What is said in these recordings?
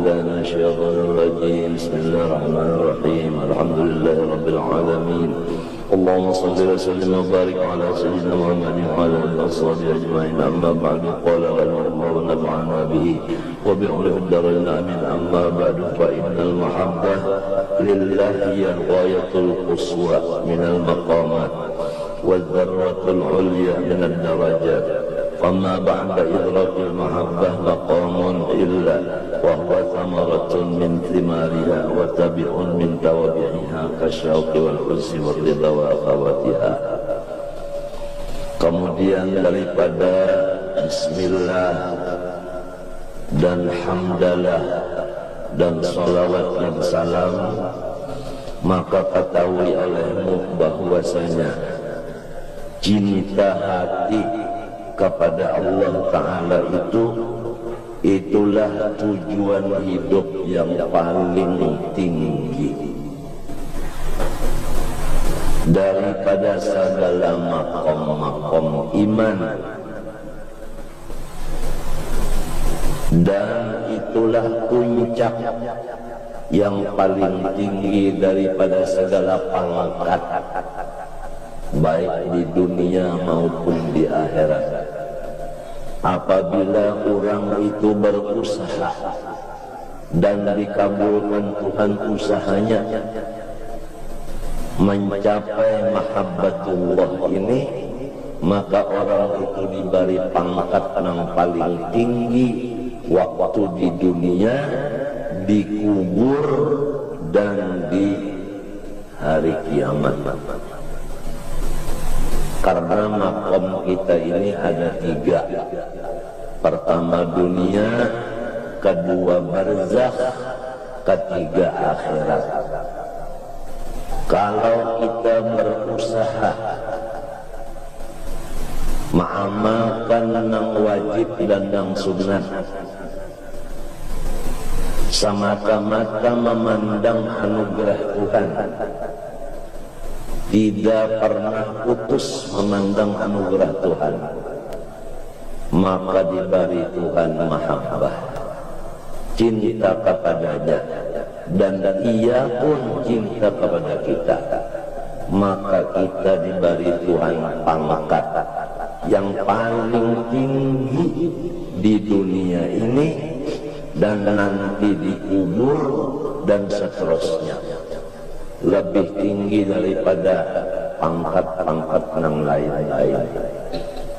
بالله من الشيطان الرجيم بسم الله الرحمن الرحيم الحمد لله رب العالمين اللهم صل وسلم وبارك على سيدنا محمد وعلى اله وصحبه اجمعين اما بعد قال رحمه الله ونفعنا به وبعلوم الدارين امين اما بعد فان المحبه لله هي الغايه القصوى من المقامات والذره العليا من الدرجات فما بعد إدراك المحبة مقام إلا وهو ثمرة من ثمارها وتبع من توابعها كالشوق والحزن والرضا وأخواتها. Kemudian daripada Bismillah dan Hamdalah dan salawat dan salam, maka ketahui olehmu bahwasanya cinta hati kepada Allah Ta'ala itulah tujuan hidup yang paling tinggi daripada segala makom-makom iman, dan itulah puncak yang paling tinggi daripada segala pangkat baik di dunia maupun di akhirat. Apabila orang itu berusaha dan dikabulkan Tuhan usahanya mencapai mahabbatullah ini, maka orang itu diberi pangkat yang paling tinggi waktu di dunia, dikubur dan di hari kiamat. Karena makom kita ini ada tiga. Pertama dunia, kedua barzakh, ketiga akhirat. Kalau kita berusaha mengamalkan yang wajib dan yang sunnah, semata-mata memandang anugerah Tuhan, tidak pernah putus memandang anugerah Tuhan, maka diberi Tuhan mahabbah, cinta kepadanya, dan ia pun cinta kepada kita, maka kita diberi Tuhan pangkat yang paling tinggi di dunia ini dan nanti dikubur dan seterusnya, lebih tinggi daripada pangkat-pangkat yang lain-lain,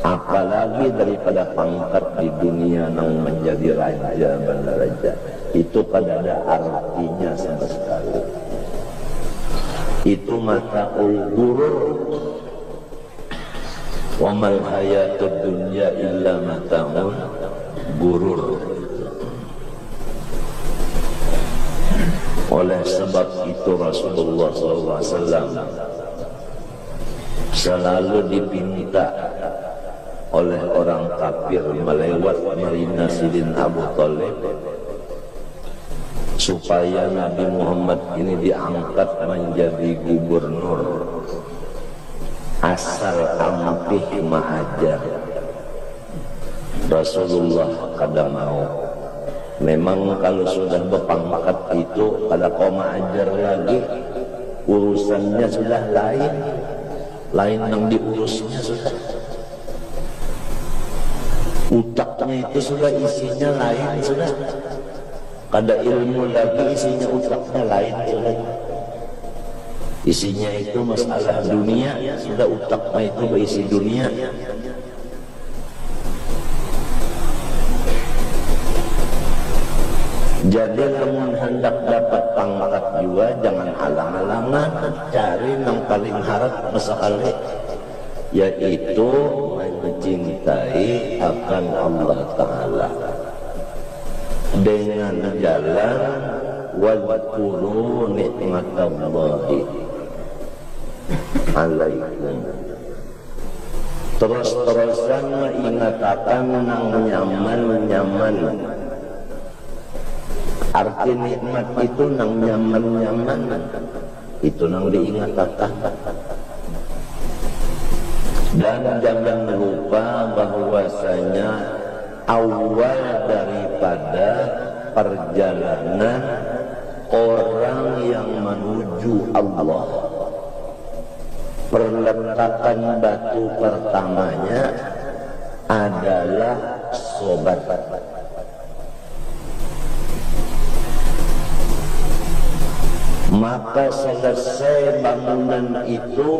apalagi daripada pangkat di dunia yang menjadi raja dan raja. Itu kada ada artinya sama sekali. Itu mataul ghurur. Wa mal hayatud dunya illa mata'ul ghurur. Oleh sebab itu Rasulullah SAW selalu dipinta oleh orang kafir melewat Marina Sidin Abu Thalib supaya Nabi Muhammad ini diangkat menjadi gubernur asal ampih ma'ajar. Rasulullah kada mau. Memang kalau sudah berpangkat itu, kada kau ma'ajar lagi, urusannya sudah lain yang diurusnya sudah. Utaknya itu sudah isinya lain sudah. Kada ilmu lagi, isinya utaknya lain sudah. Isinya itu masalah dunia, sudah utaknya itu berisi dunia. Jadi namun hendak dapat pangkat juga, jangan alang-alangan cari yang paling harap sekali, yaitu mencintai akan Allah Ta'ala dengan jalan wadhkuru nikmatallahi alaikum. Terus-terusan mengatakan yang nyaman-nyaman. Arti nikmat itu nang nyaman-nyaman, itu nang diingatkan. Dan jangan lupa bahwasanya awal daripada perjalanan orang yang menuju Allah, perletakan batu pertamanya adalah sobat. Maka selesai bangunan itu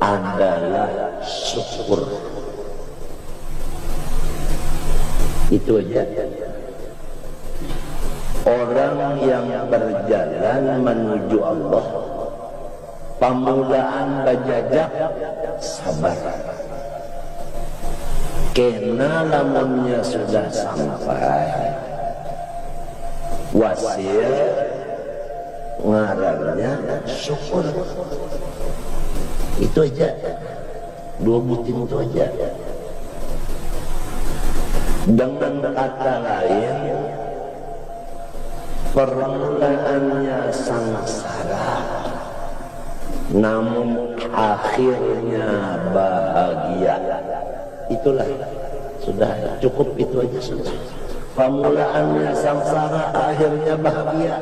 adalah syukur. Itu aja. Orang yang berjalan menuju Allah, pamulaan bajajak sabar. Kena lamunnya sudah sampai, wasil ngarannya syukur. Itu aja, dua butir itu aja. Dengan kata lain, permulaannya sangsara, namun akhirnya bahagia. Itulah, sudah cukup, itu aja sudah. Permulaannya sangsara, akhirnya bahagia.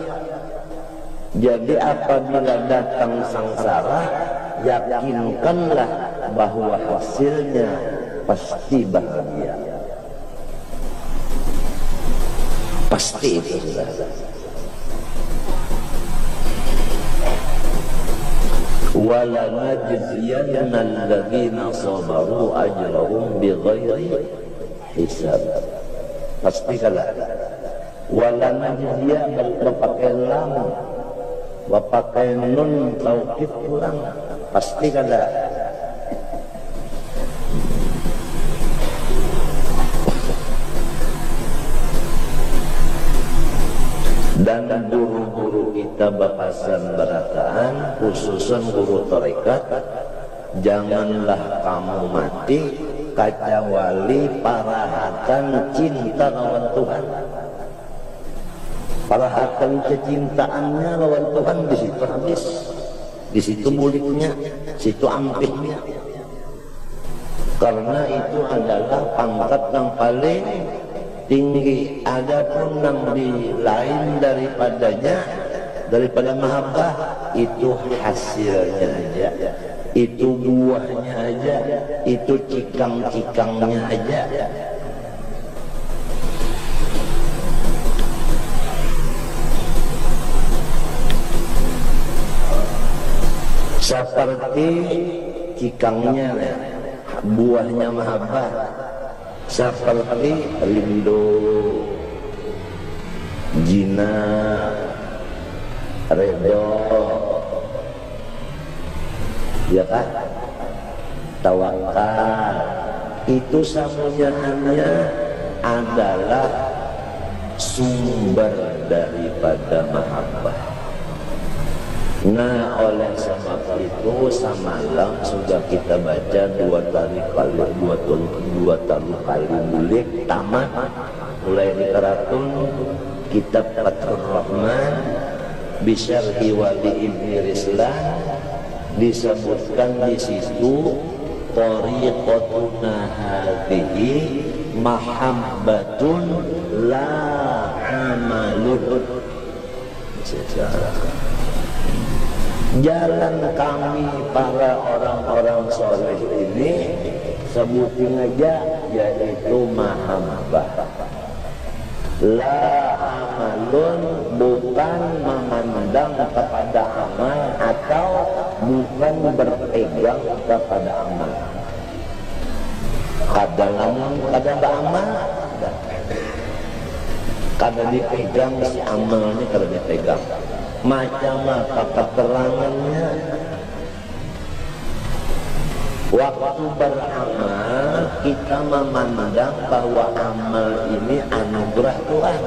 Jadi apabila datang sangsara, yakinkanlah bahwa hasilnya pasti bahagia. Pasti itu sudah. وَلَنَجْزِيَنَّ الَّذِينَ صَبَرُوا أَجْرَهُمْ بِغَيْرِ حِسَابٍ. Pasti kalah. وَلَنَجْزِيَنَّ berpakai lam, berpakai nun taukid pulang. Pasti kalah. Dan guru-guru kita bapasan berataan, khususan guru tarekat, janganlah kamu mati kecuali parahatan cinta lawan Tuhan. Parahatan kecintaannya lawan Tuhan di situ habis, di situ buliknya, situ ampihnya. Karena itu adalah pangkat yang paling tinggi. Adapun yang di lain daripadanya, daripada mahabbah, itu hasilnya aja, itu buahnya aja, itu cikang-cikangnya aja. Seperti cikangnya, buahnya mahabbah. Seperti rindu, jina, redho, ya kan, tawakal. Itu semuanya adalah sumber daripada mahabbah. Nah, oleh sebab itu semalam sudah kita baca dua kali bulik tamat, mulai di karatun kitab Fathur Rahman bisyarhi wali Ibni Rislan, disebutkan di situ tariqatuna hadhihi mahabbatun la amalun. Jalan kami para orang-orang soleh ini sebutin aja, yaitu mahabbah. La amalun, bukan memandang kepada amal atau bukan berpegang kepada amal. Kadang amal, kadang dipegang si amalnya, kadang dipegang. Macam apa keterangannya? Waktu beramal kita memandang bahwa amal ini anugerah Tuhan.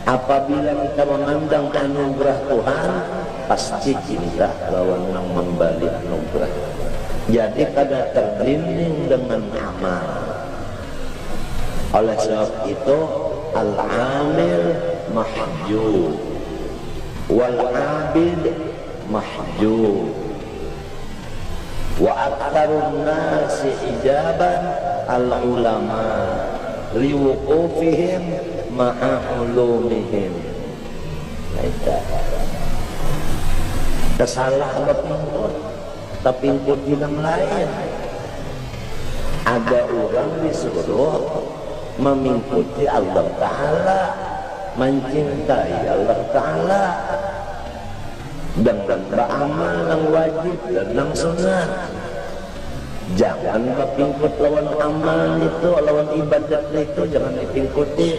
Apabila kita memandang anugerah Tuhan, pasti cinta lawan yang membalik anugerah. Jadi kada terlindung dengan amal. Oleh sebab itu al-amil mahjub wal abid mahjub wa aktsarun nasi ijaban al ulama liwuqufihim ma'a ulumihim. Kesalah berpingkut, tapi pingkut yang lain. Ada orang disuruh mengikuti Allah Ta'ala, mencintai Allah Ta'ala dengan beramal yang wajib dan yang sunat. Jangan berpingkut lawan amal itu, lawan ibadat itu, jangan dipingkuti.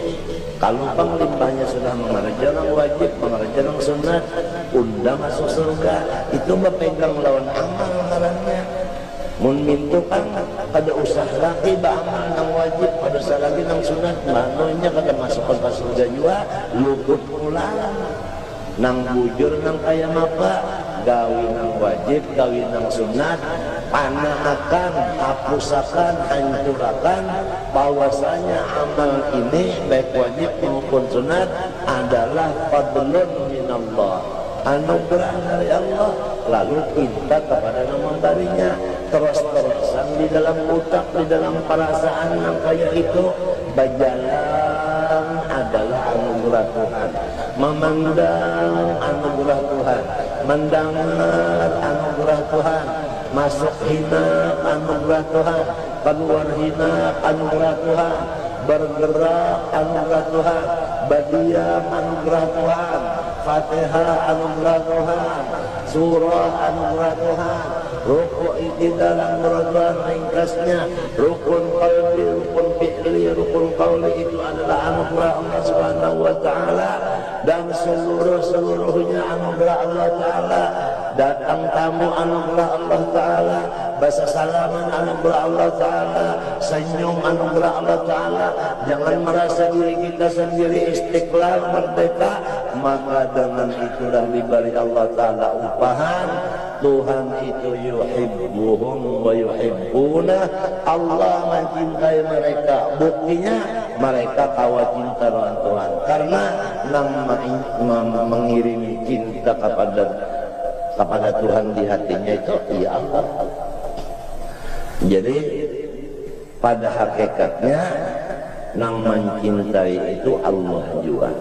Kalau panglibahnya sudah mengerjakan yang wajib, mengerjakan yang sunat, undang masuk surga, itu berpegang lawan amal ngarannya. Mun mintu kan kada usah lagi beramal yang wajib, kada usah lagi yang sunat, manonya kada masukkan ke surga juga, luput pulang. Nang bujur nang kaya apa, gawi nang wajib, gawi nang sunat, panahakan, hapusakan, hancurakan bahwasanya amal ini baik wajib maupun sunat adalah fadlun minallah, anugerah dari Allah. Lalu kita kepada yang memberinya terus-terusan di dalam otak, di dalam perasaan yang kaya itu, berjalan adalah anugerah Tuhan, memandang anugerah Tuhan, mendengar anugerah Tuhan, masuk hina anugerah Tuhan, keluar hina anugerah Tuhan, bergerak anugerah Tuhan, berdiam anugerah Tuhan, Fatihah anugerah Tuhan, surah anugerah Tuhan, rukuk itu dalam merupakan ringkasnya, rukun qalbi, rukun fi'li, rukun qawli itu adalah anugerah Allah Subhanahu wa Ta'ala, dan seluruhnya anugerah Allah Ta'ala. Datang tamu anugerah Allah Ta'ala, bahasa salaman anugerah Allah Ta'ala, senyum anugerah Allah Ta'ala. Jangan merasa diri kita sendiri istiqlal merdeka, maka dengan itulah diberi Allah Ta'ala upahan. Tuhan itu yuhibbuhum wa yuhibbuna, Allah mencintai mereka, buktinya mereka kawa cinta dengan Tuhan karena mengirim cinta kepada Tuhan di hatinya itu ya Allah. Jadi pada hakikatnya nang mencintai itu Allah juga,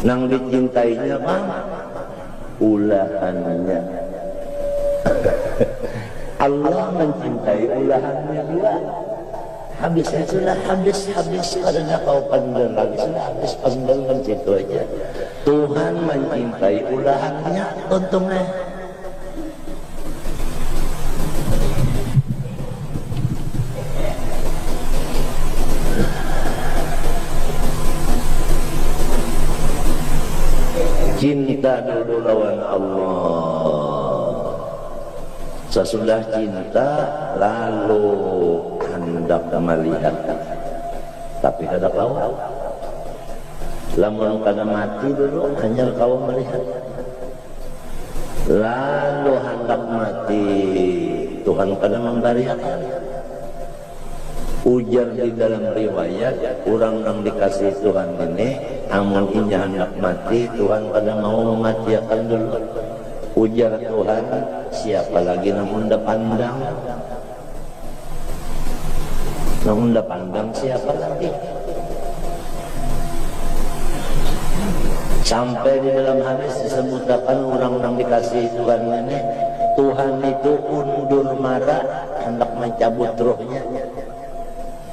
nang dicintainya bang ulahannya. Allah mencintai ulahannya juga. Habisnya sudah habis karena kau pandang lagi, sudah habis pandangan situ aja. Tuhan mencintai ulahannya, untungnya cinta dulu lawan Allah. Sesudah cinta lalu hendak melihat, tapi kada kau. Lamun kada mati dulu hanya kau melihat, lalu hendak mati Tuhan kada membariakan. Ujar di dalam riwayat, orang yang dikasih Tuhan ini amun inya hendak mati, Tuhan kada mau mematiakan dulu. Ujar Tuhan, siapa lagi namun dah pandang, namun dah pandang siapa lagi. Sampai di dalam hadis disebutkan orang yang dikasih Tuhan ini, Tuhan itu undur marah hendak mencabut rohnya.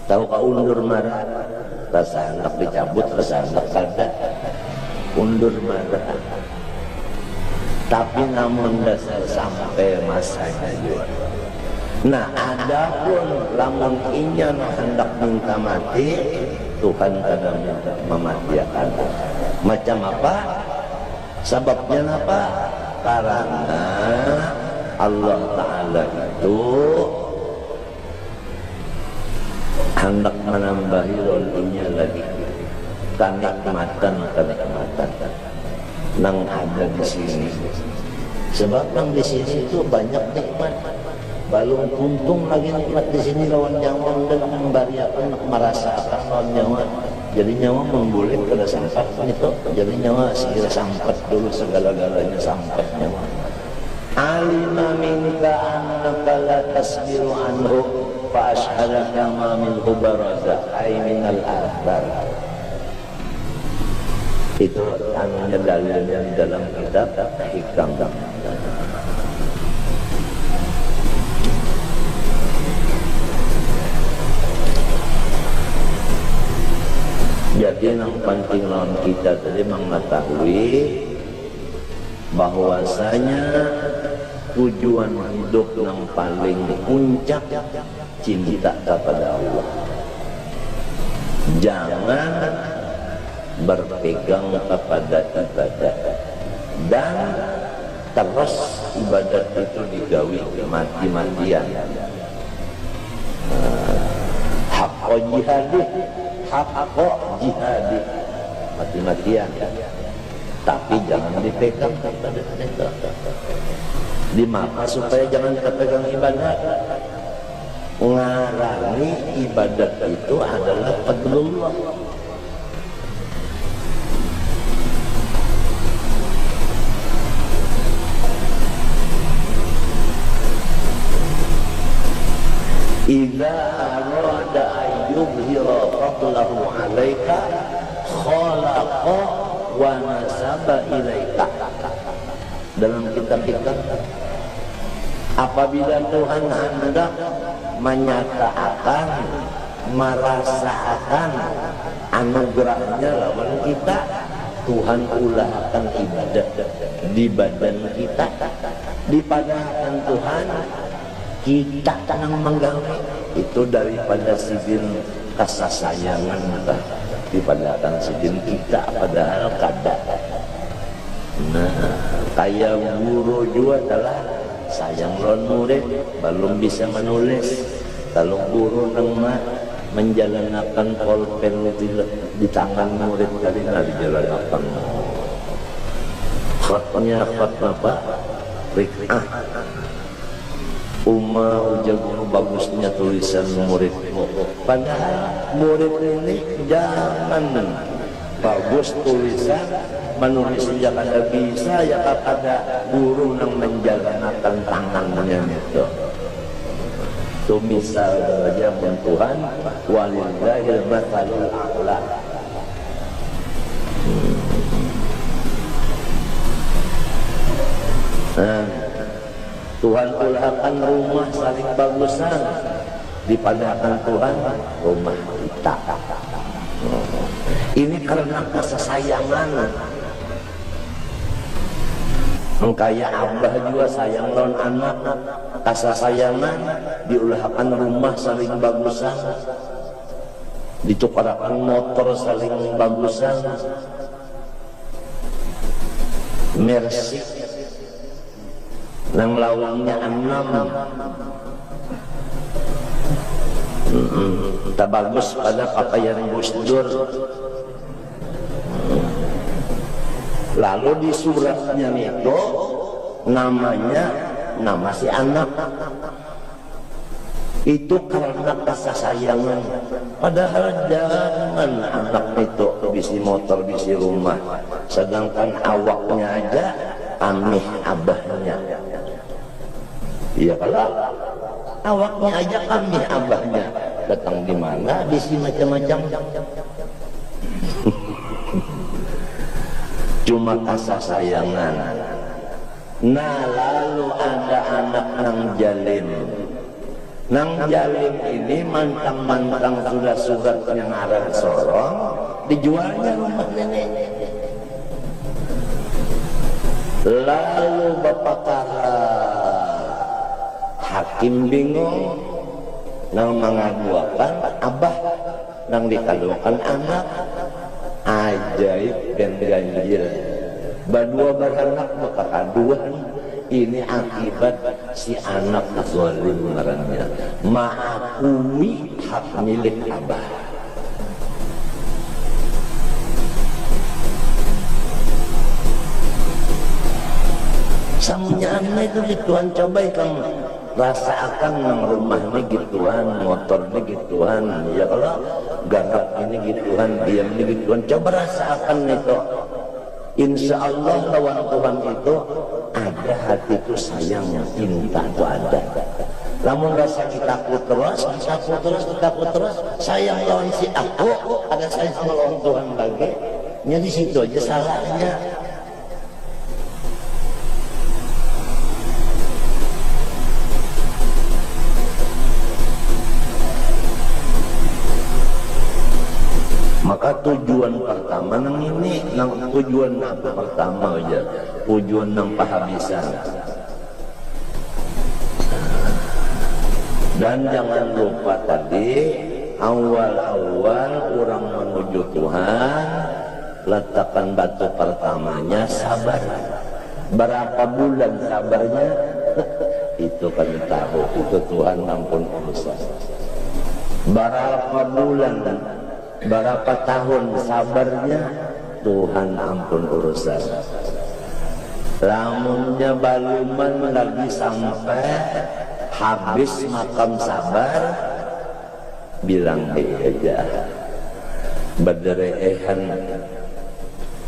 Tahu kau undur marah? Rasa hendak dicabut, rasa hendak kada. Undur marah. Tapi namun dasar sampai masanya juga. Nah, adapun lamun inya hendak minta mati, Tuhan kada minta mematiakan. Macam apa? Sebabnya apa? Karena Allah Ta'ala itu hendak menambahi rolinya lagi, kenikmatan nang ada di sini. Sebab nang di sini itu banyak nikmat, balung tuntung lagi nikmat di sini lawan nyawa dan membariakan merasakan lawan nyawa. Jadi nyawa memboleh kada sampat itu, jadi nyawa segera sampat dulu, segala-galanya sampat nyawa. Alima minka annaka la tasbiru anhu, fa ashhadaka ma min baraza ay min al-athar. Itu anunya dalilnya di dalam kitab Hikam. Jadi yang penting lawan kita tadi mengetahui bahwasanya tujuan hidup yang paling puncak cinta kepada Allah. Jangan berpegang kepada ibadah dan terus ibadah itu digawi mati-matian. Hakko jihadi, hakko jihadi, mati-matian. Tapi jangan dipegang kepada itu. Di mana supaya jangan terpegang ibadah? Ngarani ibadat itu adalah fadlullah. Idza arada ayyubhira fadlahu 'alaika khalaqa wa nasaba ilaika. Dalam kitab apabila Tuhan hendak menyatakan, merasakan anugerahnya lawan kita, Tuhan ulahkan ibadah di badan kita, dipadahkan Tuhan kita tenang menggawe itu daripada sidin kasih sayangan dipadahkan sidin kita padahal kada. Nah, kayak guru juga adalah sayang lawan murid belum bisa menulis. Kalau guru nang menjalankan pulpen di tangan murid kali nggak dijalankan. Khatnya khat apa? Rik'ah. Umar jago bagusnya tulisan muridmu. Padahal murid ini jangan bagus tulisan, menulis jangan ada bisa ya kepada guru yang menjalankan tangannya itu. Itu misal saja Tuhan walillahil mathalul a'la. Tuhan ulahkan rumah saling bagusan, dipadahkan Tuhan rumah kita. Ini karena kasih sayangan. Kayak abah juga sayang lawan anak, kasih sayangan, diulahkan rumah saling bagusan, ditukarakan motor saling bagusan. Mercy nang lawangnya 6 tak bagus pada pakaian Gus Dur. Lalu di suratnya itu namanya nama si anak itu karena kasih sayangan. Padahal jangan anak itu bisi motor bisi rumah, sedangkan awaknya aja amih abahnya. Iya kalau awaknya aja kami abahnya datang di mana di sini macam-macam. Cuma kasih sayangan. Nah lalu ada anak nang jalim. Nang jalim ini mantang-mantang surat-surat yang arah sorong, dijualnya rumah nenek. Lalu bapak hakim bingung, nang mengaduakan abah, nang dikandungkan anak, ajaib dan ganjil. Badua beranak maka kaduan, ini akibat si anak zalim ngarannya, mengakui hak milik abah. Samunya anak itu gituan, coba kamu rasakan nang rumah ini gituan, motor ini gituan, ya kalau garap ini gituan, diam ini gituan, coba rasakan itu. Insya Allah lawan Tuhan itu ada hati itu sayang, cinta itu ada. Lamun rasa kita takut terus, sayang lawan si aku, ada sayang lawan Tuhan lagi. Nya di situ aja salahnya. Maka tujuan pertama nang ini, tujuan apa pertama aja, tujuan nang pahabisan. Dan jangan lupa tadi awal-awal orang menuju Tuhan, letakkan batu pertamanya sabar. Berapa bulan sabarnya? Itu kami tahu, itu Tuhan ampun urusan. Berapa bulan, berapa tahun sabarnya, Tuhan ampun urusan. Lamunnya baluman lagi sampai habis makam sabar, bilang aja berderehan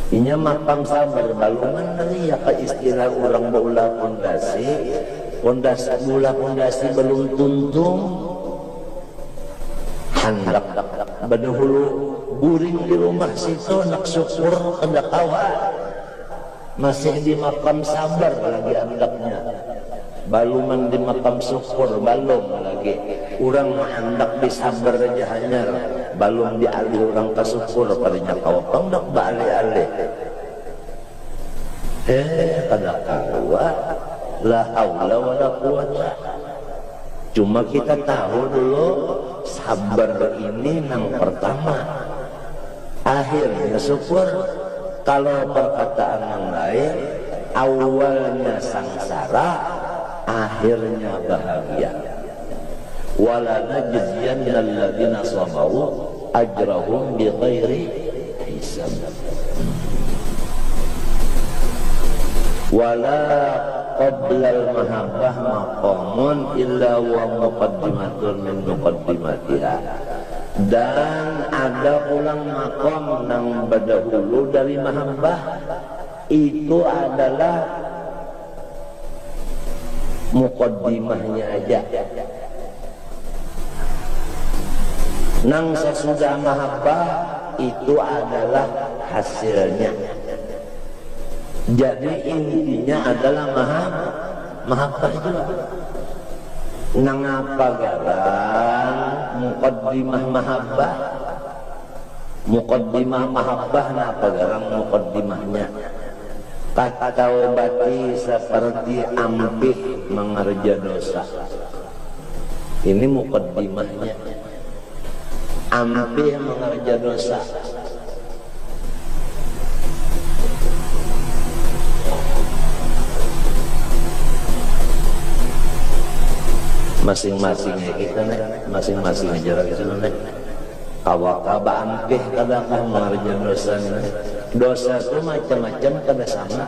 inya makam sabar baluman dari ya ke istilah orang bola pondasi bola pondasi belum tuntung hendak badahulu guring di rumah situ nak syukur hendak awal masih di makam sabar lagi hendaknya baluman di makam syukur balum lagi orang hendak disabar aja hanya balum dialih orang ke syukur padanya kawapang dak balik-alih kada kawa la haula wala quwata. Cuma kita tahu dulu sabar ini yang pertama, akhirnya syukur. Kalau perkataan yang lain, awalnya sangsara, akhirnya bahagia. Wala najziyanna alladziina sabaru ajrahum bighairi hisab. Wala qabla al-mahabbah maqamun illa wa muqaddimatun min muqaddimatiha. Dan ada ulang maqam yang berdahulu dari mahabbah, itu adalah muqaddimahnya aja. Nang sesudah mahabbah itu adalah hasilnya. Jadi intinya adalah mahabbah juga. Nang apa garang muqaddimah mahabbah? Muqaddimah mahabbah napa garang muqaddimahnya? Kata obati seperti ampih mengerja dosa. Ini muqaddimahnya. Ampih mengerja dosa. Masing-masingnya kita nih, masing-masing aja lagi nih. Kawakaba ampih kadang-kadang mengerja dosa nih. Dosa itu macam-macam, kada sama.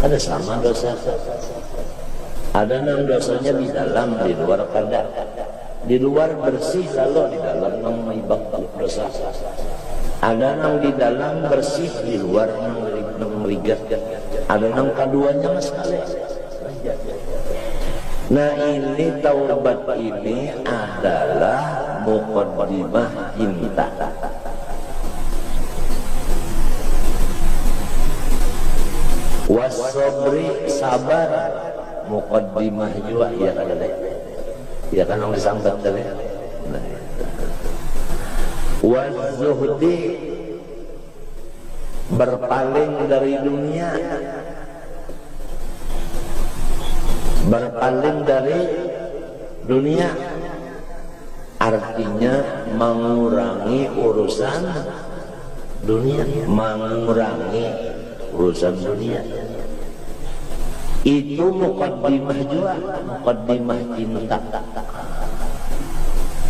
Ada sama dosa. Ada yang dosanya di dalam, di luar kada. Di luar bersih lalu di dalam mengibak dosa. Ada yang di dalam bersih, di luar merigat. Ada yang keduanya sekali. Nah ini taubat ini adalah muqaddimah cinta. Wasobri sabar muqaddimah juga ya kan ada. Ya kan yang disambat tadi. Wazuhdi berpaling dari dunia. Berpaling dari dunia artinya mengurangi urusan dunia, mengurangi urusan dunia. Itu muqaddimah juga, muqaddimah cinta.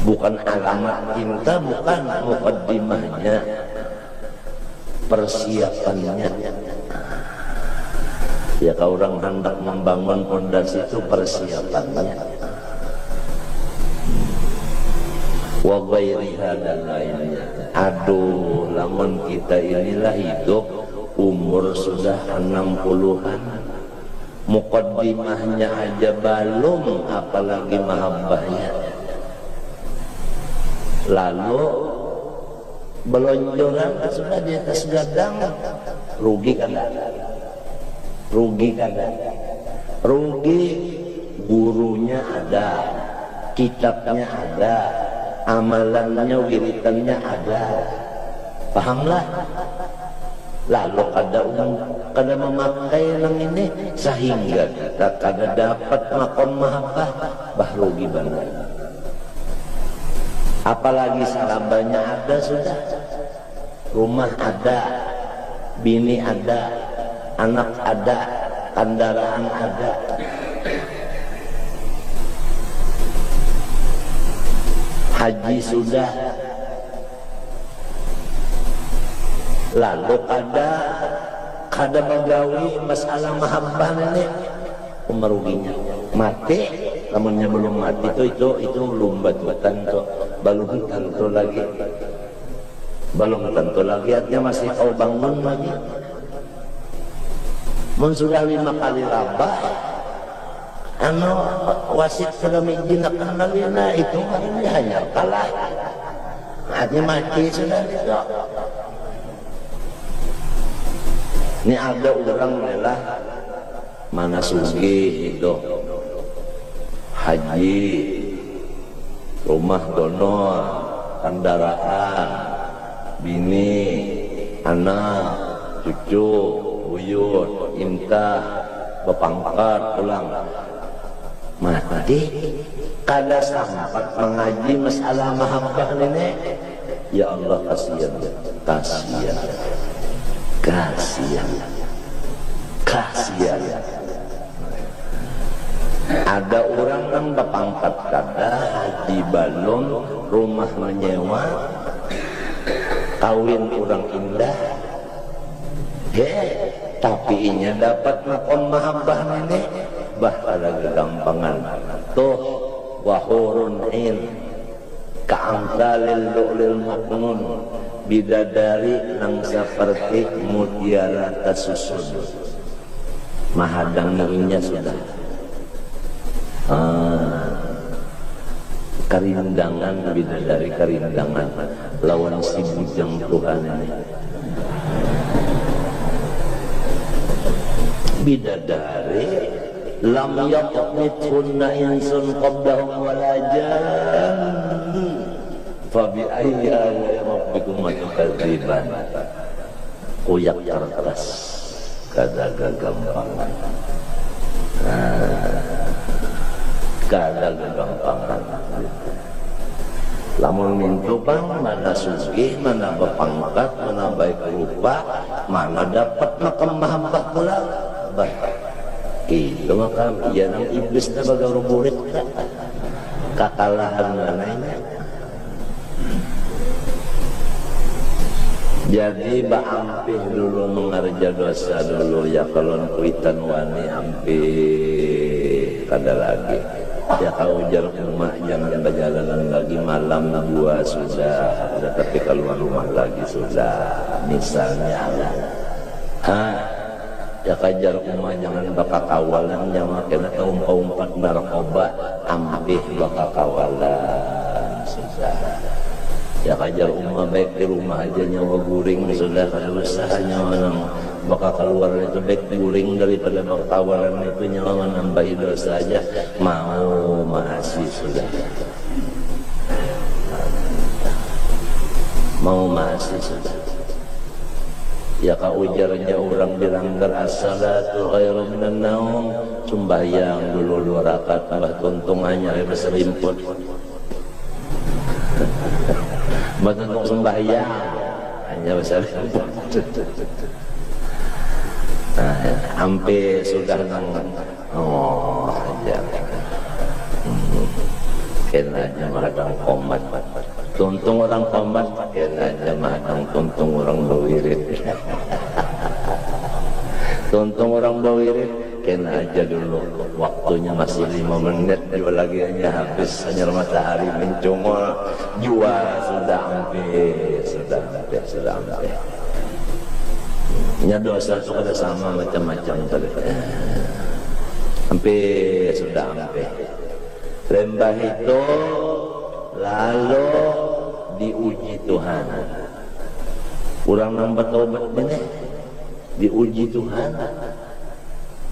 Bukan alamat cinta, bukan muqaddimahnya, persiapannya. Ya kalau orang hendak membangun pondasi itu persiapannya. Wa ghairiha dan lainnya. Aduh, lamun kita inilah hidup umur sudah 60-an. muqaddimahnya aja belum, apalagi mahabbahnya. Lalu belonjoran sudah di atas gadang, rugi kan? Rugi kan? Rugi, gurunya ada, kitabnya ada, amalannya, wiritannya ada, pahamlah. Lalu kada memakai yang ini sehingga kita kada dapat makom mahabbah, bah rugi banget. Apalagi salabanya ada sudah, rumah ada, bini ada, anak ada, kendaraan ada. Haji sudah, lalu kada magawi masalah mahabbah ini, meruginya. Mati, namunnya belum mati itu belum batutan tuh, belum tentu lagi, artinya masih kau bangun lagi. Mun sudah 5 kali rabah, wasit sudah menjinakkan lagi, nah itu kan hanya kalah, artinya mati sudah itu. Ini ada orang lelah mana sugih itu haji, rumah donor, kendaraan, bini, anak, cucu, buyut, intah, bepangkat, pulang. Mati kada sempat mengaji masalah mahabbah ini. Ya Allah, kasihan. Ada orang yang berpangkat kada, haji balon, rumah menyewa, kawin orang indah, tapi inya dapat makom mahabbah ini, bah ada kegampangan. Tuh wahurun in ka'amsalil lu'lil maknun, bidadari nang seperti mutiara tersusun, mahadanginya sudah. Kerindangan, bidadari kerindangan lawan si bujang Tuhan ini. Bidadari lam yaqmithunna insun qablahum wala jan, fa bi ayyi ala'i rabbikum tukadziban. Kuyak kertas kada gagampangan, kada gagampangan. Lamun mintu bang, mana sugih, mana berpangkat, mana baik rupa, mana dapat makam mahabbah pula. Bah, itu makam iya nang iblis na baga rumurit kakalahan mananya. Jadi baampih dulu mengarja dosa dulu ya, kalau kuitan wani ampih kada lagi. Ya kau ujar rumah jangan berjalanan lagi malam 2 sudah, tapi keluar rumah lagi sudah, misalnya ya kajar rumah jangan bakal kawalan, jangan kena kaum-kaum narkoba ampih bakal kawalan sudah. Ya kajar rumah baik di rumah aja nyawa guring sudah, kada usah nyawa bakal keluar itu baik guring daripada bertawaran itu nyawa menambah dosa aja, mau masih sudah, mau masih sudah. Ya kau ujarnya orang dilanggar as-salatu khairum minan naum, sembahyang dulu 2 rakaat tambah tuntungannya berselimput. Betuntung sembahyang hanya berselimput. Hampir sudah nang aja kenanya madang komat, tuntung orang komat, kenanya madang tuntung orang bawirit. Tuntung orang bawirit kena aja dulu, waktunya masih 5 menit, jual lagi hanya habis, hanya matahari mencungol, jual sudah hampir. Nya dosa itu kada sama macam-macam tadi. sudah sampai lembah itu, lalu diuji Tuhan. Kurang nambah taubat ini diuji Tuhan.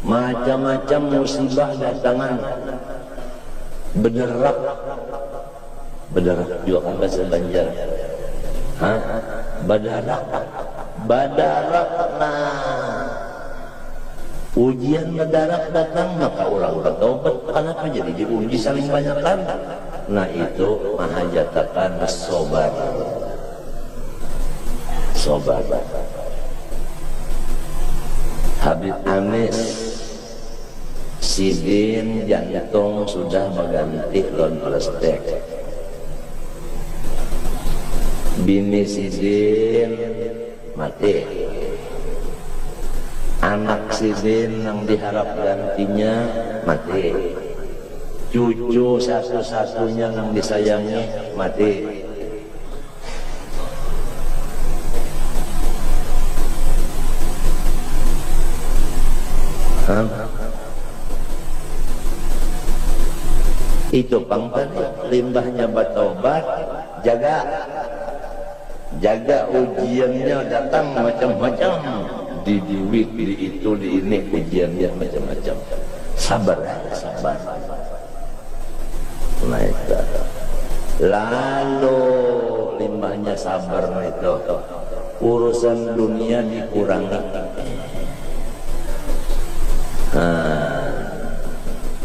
Macam-macam musibah datangan, bederak juga kan bahasa Banjar. Badarak. Nah, ujian badarak datang, maka orang bertobat. Kenapa jadi diuji saling banyakkan? Nah itu mahajatakan sobar. Habib Anis Sidin jantung sudah berganti lon plastik. Bini Sidin mati. Anak Sidin yang diharap gantinya mati. Cucu satu-satunya yang disayangi mati. Itu pangkat limbahnya bertobat, jaga ujiannya datang macam-macam, di duit, di itu, di ini ujiannya macam-macam. Sabar. Nah itu. Lalu limbahnya sabar itu, urusan dunia dikurangi.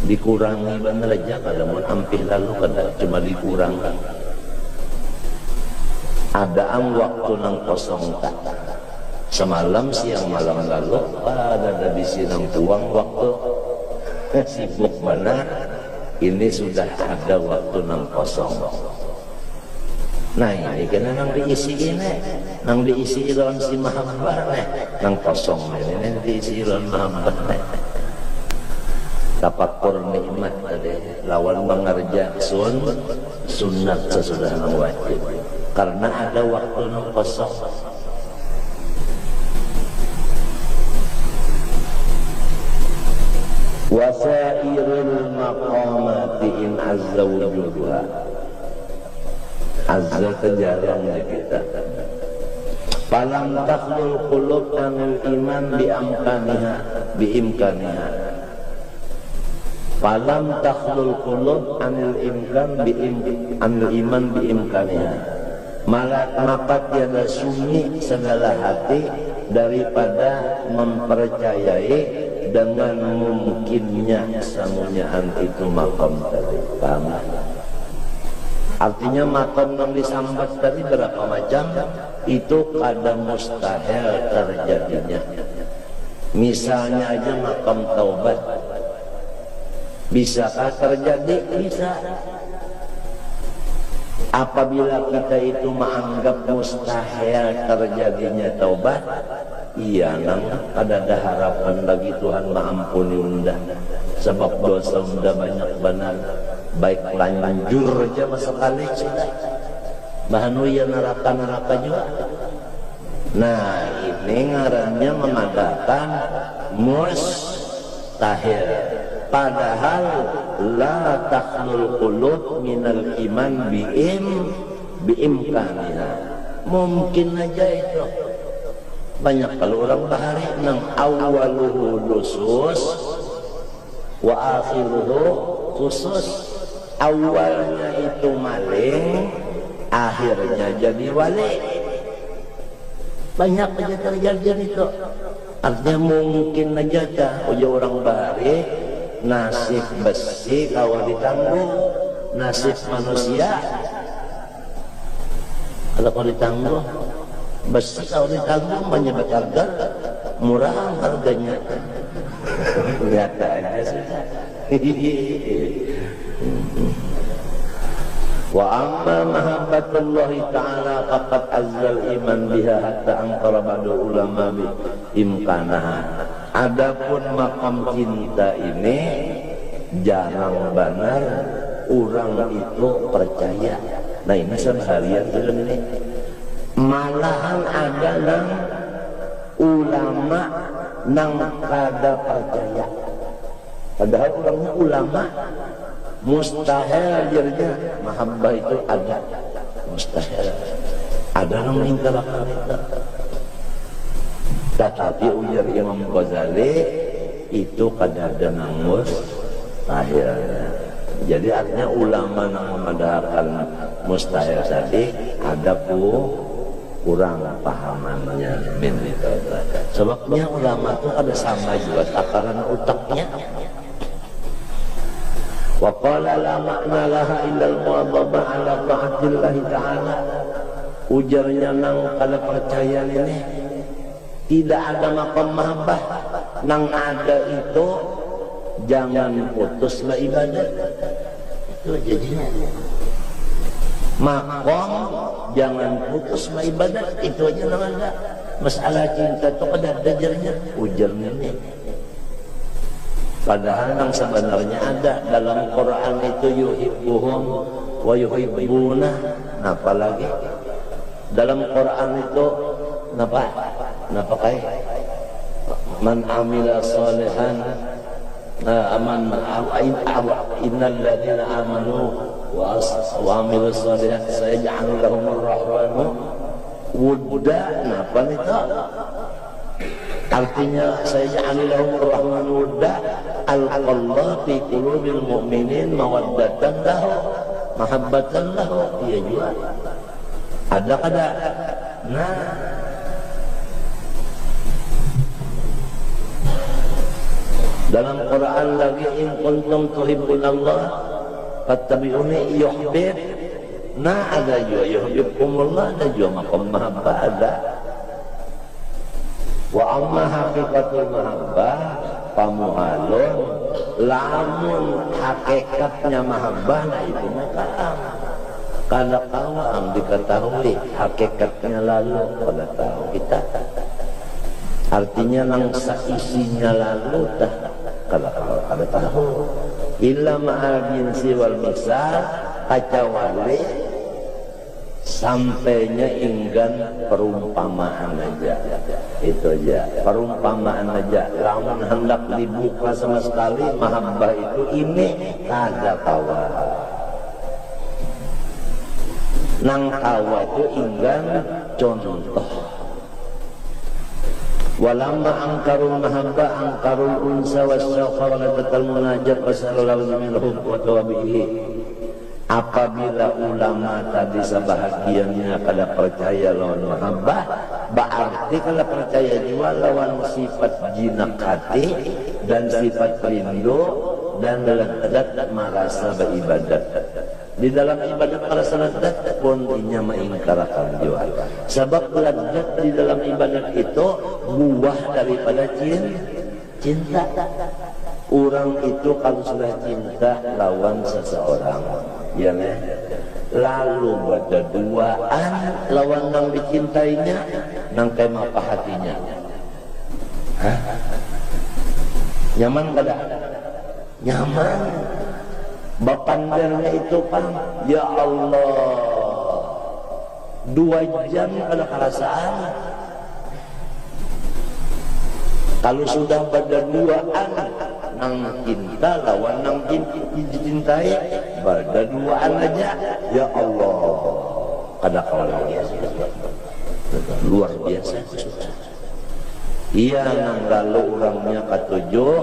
Dikurangi benar aja, kalau mau ampih lalu kada cuma dikurangi. Ada waktu nang kosong tak semalam siang malam lalu ada bisi nang tuang waktu sibuk benar. Ini sudah ada waktu nang kosong. Nah ini kena nang diisi ini, nang diisi lawan si mahabbah nang kosong ini diisi lawan mahabbah. Tapakur nikmat tadi lawan mengerjakan sunat sesudah nang wajib, karena ada waktu nang kosong. Wasairul maqamati in azza wujuduha, azza terjarang di kita. Falam takhlul qulub anil iman biimkaniha. Falam takhlul qulub anil iman biimkaniha. Maka tiada sunyi segala hati daripada mempercayai dengan mungkinnya samunyaan itu makam tadi. Paham? Artinya makam yang disambat tadi berapa macam, itu kadang mustahil terjadinya. Misalnya aja makam taubat, bisakah terjadi? Bisa. Apabila kita itu menganggap mustahil terjadinya taubat, iya nang ada harapan bagi Tuhan mengampuni unda, sebab dosa unda banyak benar, baik lanjur aja sekali sudah bahanu ya neraka juga. Nah ini ngarannya mengadakan mustahil, padahal la takhlul qulub minal iman biimkaniha. Mungkin aja itu. Banyak kalau orang bahari nang awaluhu lusus wa akhiruhu khusus. Awalnya itu maling, akhirnya jadi wali. Banyak aja terjadi itu. Artinya mungkin aja dah orang bahari nasib besi kalau ditanggung, nasib manusia kalau ditanggung. Besi kalau ditanggung menyebut harga murah harganya. Nyata aja sudah. Wa amma mahabbatullah ta'ala faqad azzal iman biha hatta angkara ba'du ulama bi imkanaha. Adapun makam cinta ini jarang benar orang itu percaya. Nah ini seharian film ini. Malahan ada nang ulama nang kada percaya. Padahal orangnya ulama, mustahil jadinya mahabbah itu ada, mustahil. Ada yang mengingkarakan itu. Tetapi ujar Imam Ghazali itu kadang-kadang mustahil. Jadi artinya ulama yang memadahkan mustahil tadi ada kurang pahamannya min itu. Sebabnya ulama itu ada sama juga takaran utaknya. Wa qala la makna laha illa al-muwadhabah ala ta'atillah ta'ala. Ujarnya nang kalau percaya ini tidak ada maqam mahabbah, nang ada itu jangan putuslah ibadat. Itu jadinya maqam jangan putuslah ibadat, itu aja nang ada. Masalah cinta itu ada dajarnya, ujarnya ini. Padahal yang sebenarnya ada dalam Quran itu yuhibbuhum wa yuhibbuna. Apalagi dalam Quran itu napa kai man amila salihan innal ladzina amanu wa amilu salihat sayaj'alu lahumur rahmanu wudda. Napa itu artinya sayaj'alu lahumur rahmanu wudda alqallahu fi qulubil mu'minin mawaddatan lahu mahabbatan lahu. Iya juga ada kada. Nah, dalam Quran lagi in kuntum tuhibbunallah fattabi'uni yuhbib. Nah, ada juga yuhibbukumullah, ada juga maqam mahabbah ada. Wa amma haqiqatul mahabbah pamuhalun, lamun hakikatnya mahabbah, nah itu makaam. Kalau kawam diketahui hakikatnya lalu pada tahu kita. Artinya nangsa isinya lalu dah kalau ada tahu. Illa ma'al jinsi wal misal kacawali sampainya inggan perumpamaan aja. Itu aja perumpamaan aja. Lamun hendak dibuka sama sekali mahabbah itu ini ada kawan. Nang tawa itu inggan contoh. Walamma angkarul mahabbah angkarul unsa wasyauqa waladatal munajat wasallallahu minhum wa tawabihi. Apabila ulama tadi sebahagiannya kada percaya lawan mahabbah, berarti kada percaya jiwa lawan sifat jinak hati dan sifat rindu dan lezat merasa beribadat. Di dalam ibadat merasa lezat pun inya mengingkarakan jiwa. Sebab lezat di dalam ibadat itu buah daripada cinta. Orang itu kalau sudah cinta lawan seseorang, ya nih, lalu berduaan lawan yang dicintainya, nang kemah hatinya. Hah? Nyaman kada? Nyaman. Bapandarnya itu kan, ya Allah, 2 jam ada perasaan. Kalau sudah berduaan nang cinta lawan nang dicintai, berduaan aja, ya Allah, kada kalah luar biasa. Iya nang lalu orangnya ketujuh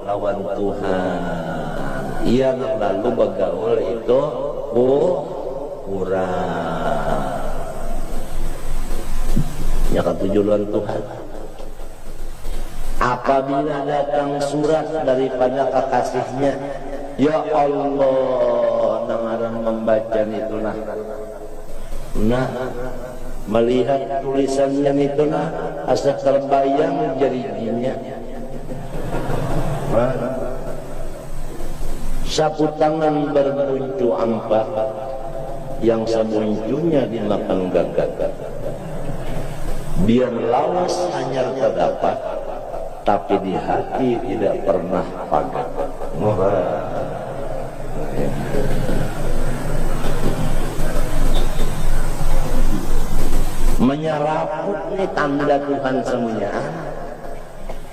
lawan Tuhan. Iya nang lalu bergaul itu kurang. Ya ketujuh lawan Tuhan. Apabila datang surat daripada kekasihnya, ya Allah, nang orang membaca itu nah melihat tulisannya itu asa terbayang jadinya. Sapu tangan berbuncu ampat, yang sebuncunya dimakan gagak. Biar lawas hanya terdapat, tapi di hati tidak pernah pagat. Menyeraput ini tanda Tuhan semuanya.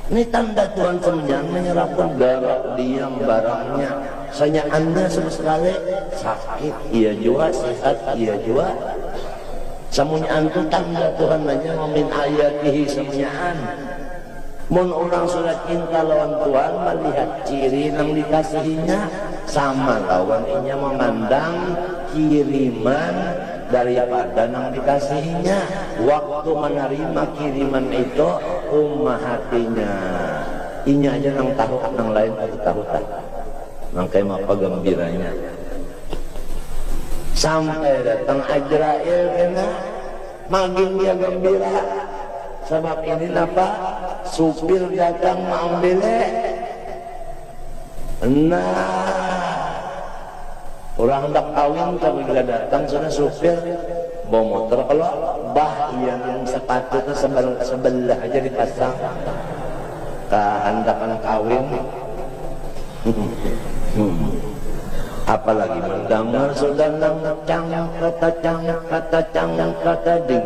Ini tanda Tuhan semenjang menyerahkan darah diam barangnya. Sanya anda sama sekali sakit, iya juga, sehat, iya juga. Semuanya itu tanda Tuhan aja memin ayatihi semuanya. Mun orang sudah cinta lawan Tuhan, melihat ciri yang dikasihinya, sama lawan inya memandang kiriman daripada yang dikasihinya. Waktu menerima kiriman itu, hatinya inya aja yang tahu, yang lain tahu tak. Makanya apa gembiranya. Sampai datang Ajrail kena, makin dia gembira. Sebab ini apa? Supir datang mengambilnya. Nah, orang hendak kawin tapi bila datang sudah supir bawa motor, kalau bah yang sepatu itu sebelah aja dipasang. Kehendakan kawin. Apalagi mendengar sudah kata kata ding,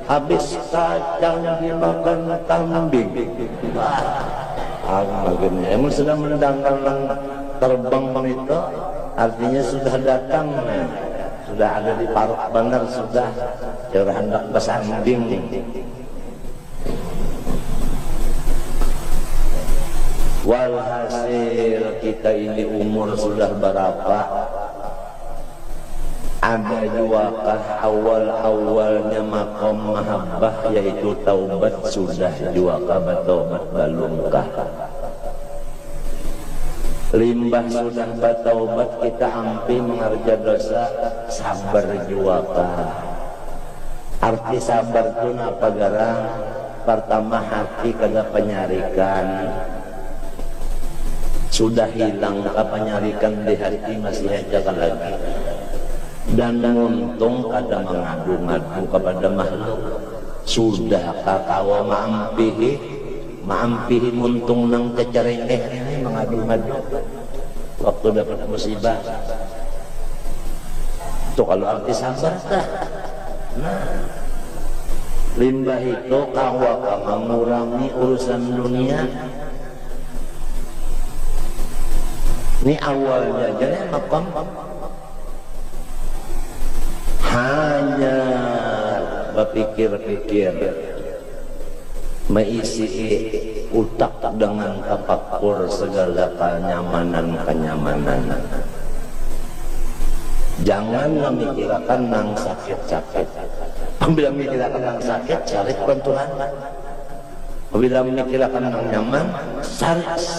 habis kacang dimakan kambing. Akhirnya emang sudah mendengar terbang itu, artinya sudah datang, sudah ada di paruk benar, sudah cara hendak bersanding. Walhasil kita ini umur sudah berapa? Ada juakah awal-awalnya makom mahabbah, yaitu taubat, sudah juakah bertaubat balumkah? Limbah sudah bertaubat, kita ampi mengerja dosa, sabar juakah? Arti sabar itu apa garang? Pertama hati kada penyarikan, sudah hilang apa nyarikan di hati masih aja kan lagi, dan untung kada mengadu-ngadu kepada makhluk. Sudah kakawa maampihi muntung nang kecerengeh ini mengadu-ngadu waktu dapat musibah. Itu kalau arti sabar dah. Nah, limbah itu kawa mengurangi urusan dunia. Ini awalnya jadi makom hanya berpikir-pikir, mengisi utak dengan tafakur segala kenyamanan. Jangan memikirkan nang sakit-sakit. Bila memikirkan nang sakit, cari bantuan. Bila memikirkan yang nyaman,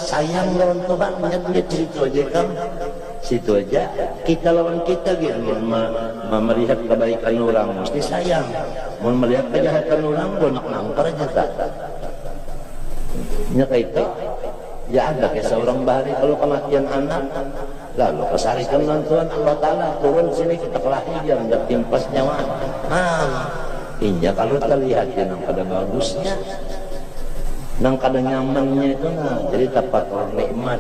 sayang lawan Tuhan, lihat situ aja kan, situ aja. Kita lawan kita gitu, melihat kebaikan orang mesti sayang, mau melihat kejahatan orang, bonak nangkar aja tak. Nyata itu, ya ada kayak seorang bahari kalau kematian anak, lalu kesarikan Tuhan Allah Taala turun sini kita kelahiran, dan timpas nyawa. Iya kalau kita lihat yang pada bagusnya. Nang kada nyamannya itu jadi tapakur nikmat,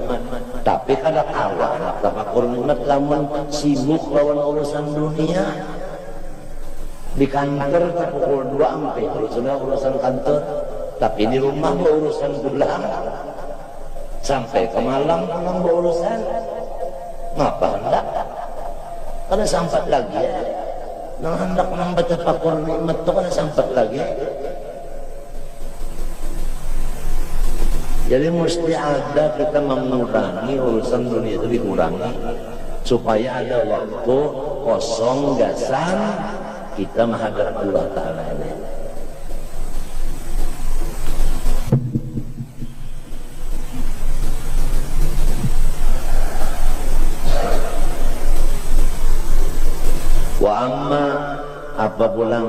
tapi kada kalah tapakur nikmat lamun sibuk lawan urusan dunia. Di kantor pukul 2 sampai sudah urusan kantor, tapi di rumah urusan pulang sampai ke malam pulang urusan ngapa hendak kada sampat lagi ya. Nang hendak membaca tapakur nikmat itu kada sampat lagi. Jadi mesti ada kita mengurangi urusan dunia itu, dikurangi supaya ada waktu kosong gasan kita menghadap Allah Ta'ala ini. Wa amma apa pulang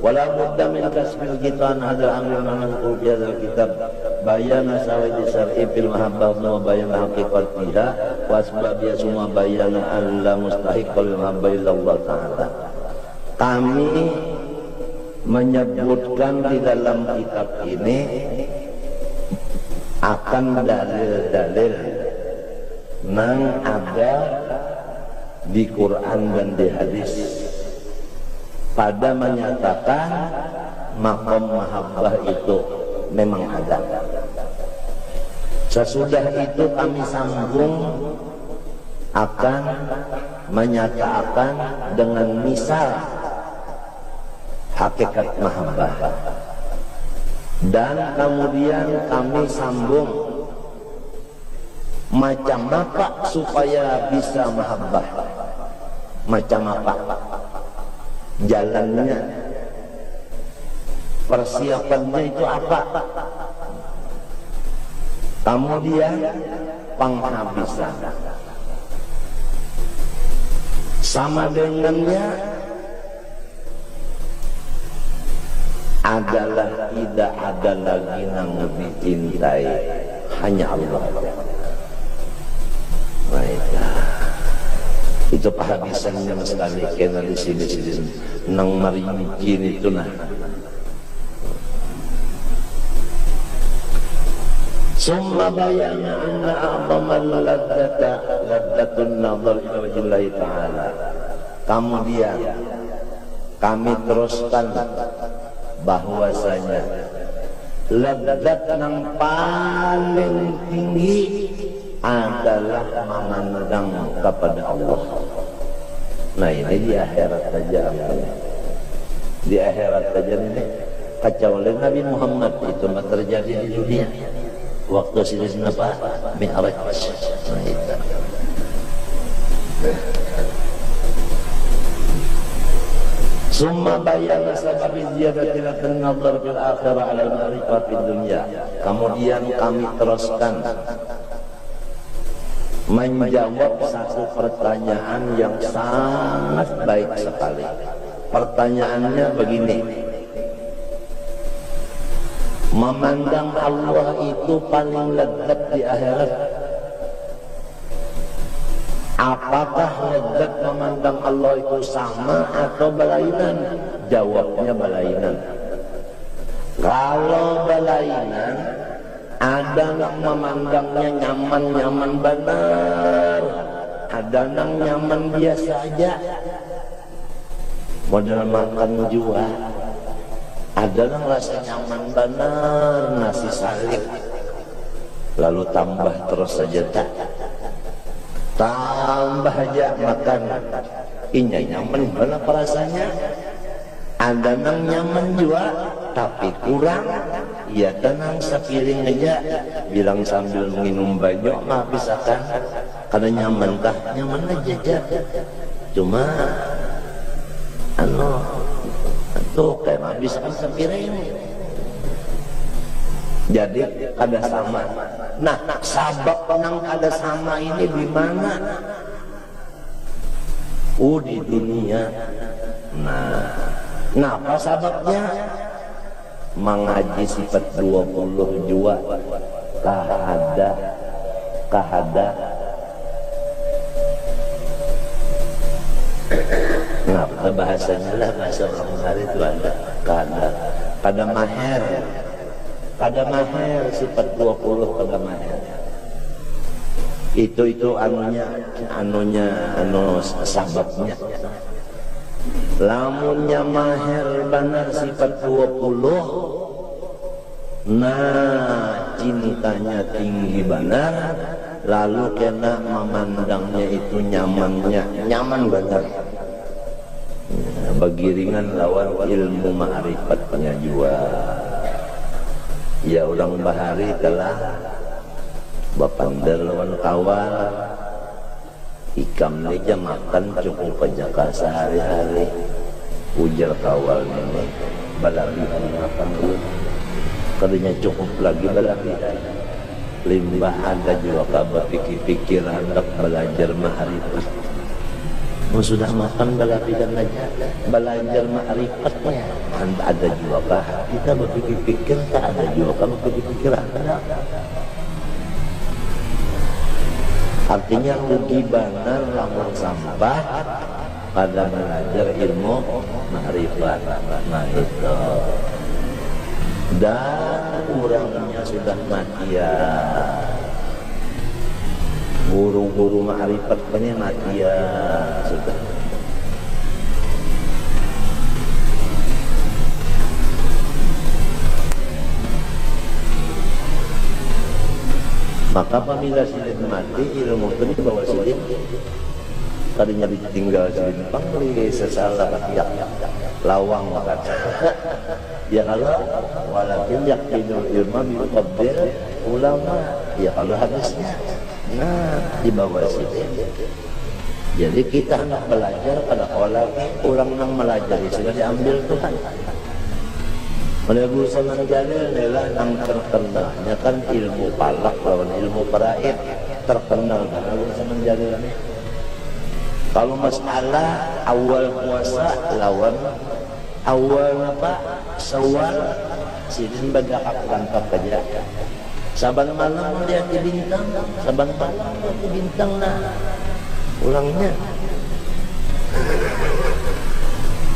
wala budda min kasbil kitan hadal amri manqul fi hadzal kitab bayana sawadi syar'i fil mahabbah wa bayana haqiqatiha wa asbabiyya summa bayana alla mustahiqal mahabbah illallah ta'ala. Kami menyebutkan di dalam kitab ini akan dalil-dalil yang ada di Quran dan di hadis pada menyatakan maqam mahabbah itu memang ada. Sesudah itu kami sambung akan menyatakan dengan misal hakikat mahabbah, dan kemudian kami sambung macam apa supaya bisa mahabbah, macam apa jalannya, persiapannya itu apa, kemudian penghabisan. Sama dengannya adalah tidak ada lagi yang lebih cintai, hanya Allah. Baiklah, itu penghabisannya sekali kena di sini nang maringin itu nah. Summa bayana anna a'zamal laddatun nazar ila wajhillahi ta'ala. Kemudian kami teruskan bahwasanya ladzat yang paling tinggi adalah memandang kepada Allah. Nah ini di akhirat saja, di akhirat saja ini kacau oleh Nabi Muhammad itu terjadi di dunia. Waktu sini apa? Mi'raj. Nah itu. Summa bayana sabab ziyadati an-nazar fil akhirah 'ala al-ma'rifah fid dunya. Kemudian kami teruskan menjawab satu pertanyaan yang sangat baik sekali. Pertanyaannya begini: memandang Allah itu paling lezat di akhirat. Apakah lezat memandang Allah itu sama atau berlainan? Jawabnya berlainan. Kalau berlainan, ada yang memandangnya nyaman-nyaman benar, ada yang nyaman biasa aja, modal makan juga. Ada yang rasa nyaman benar, nasi salib, lalu tambah terus saja tak, tambah aja makan, ini nyaman benar rasanya. Ada yang nyaman juga, tapi kurang, ya tenang sepiring aja, bilang sambil minum banyak nggak bisa kan, karena nyaman kah, nyaman aja, cuma tuh kayak habis sepiring. Jadi ada sama. Nah, sabab yang ada sama ini di mana? Di dunia. Nah, apa sababnya? Mengaji sifat 20 jua kahada. Nah, bahasanya lah, bahasa orang hari itu ada kada maher sifat 20 kada maher. Itu sababnya. Lamunnya maher benar sifat 20, nah cintanya tinggi benar, lalu kena memandangnya itu nyaman benar. Begiringan lawan ilmu ma'rifatnya juga. Ya orang bahari telah bapandar lawan kawal, ikam aja makan cukup aja sehari-hari. Ujar kawal ini balabihan makan dulu, katanya cukup lagi balabihan. Limbah ada juga kabar pikir-pikir hendak belajar ma'rifat. Sudah makan balabihan aja, belajar ma'rifatnya. Ada juga kah kita berpikir-pikir, tak ada juga kamu berpikir ada. Artinya rugi benar lamun sampah pada belajar ilmu ma'rifat. Nah itu. Dan orangnya sudah mati ya. Guru-guru ma'rifat punya mati ya sudah. Maka apabila silin mati, ilmu itu dibawa silin. Tadinya ditinggal silin pangli, sesalah rakyat lawang makan. Ya kalau walakin yakinul ilma biqabdil ulama. Ya kalau hadisnya, nah dibawa silin. Jadi kita hendak belajar pada orang yang melajari sudah diambil Tuhan. Oleh Guru Saman Jalil adalah yang terkenalnya kan ilmu palak lawan ilmu paraid terkenal kan Guru Saman Jalil. Kalau masalah awal puasa lawan awal apa Syawal sidin badakak lantap aja. Saban malam dia di bintang, saban malam dia di bintang nah ulangnya.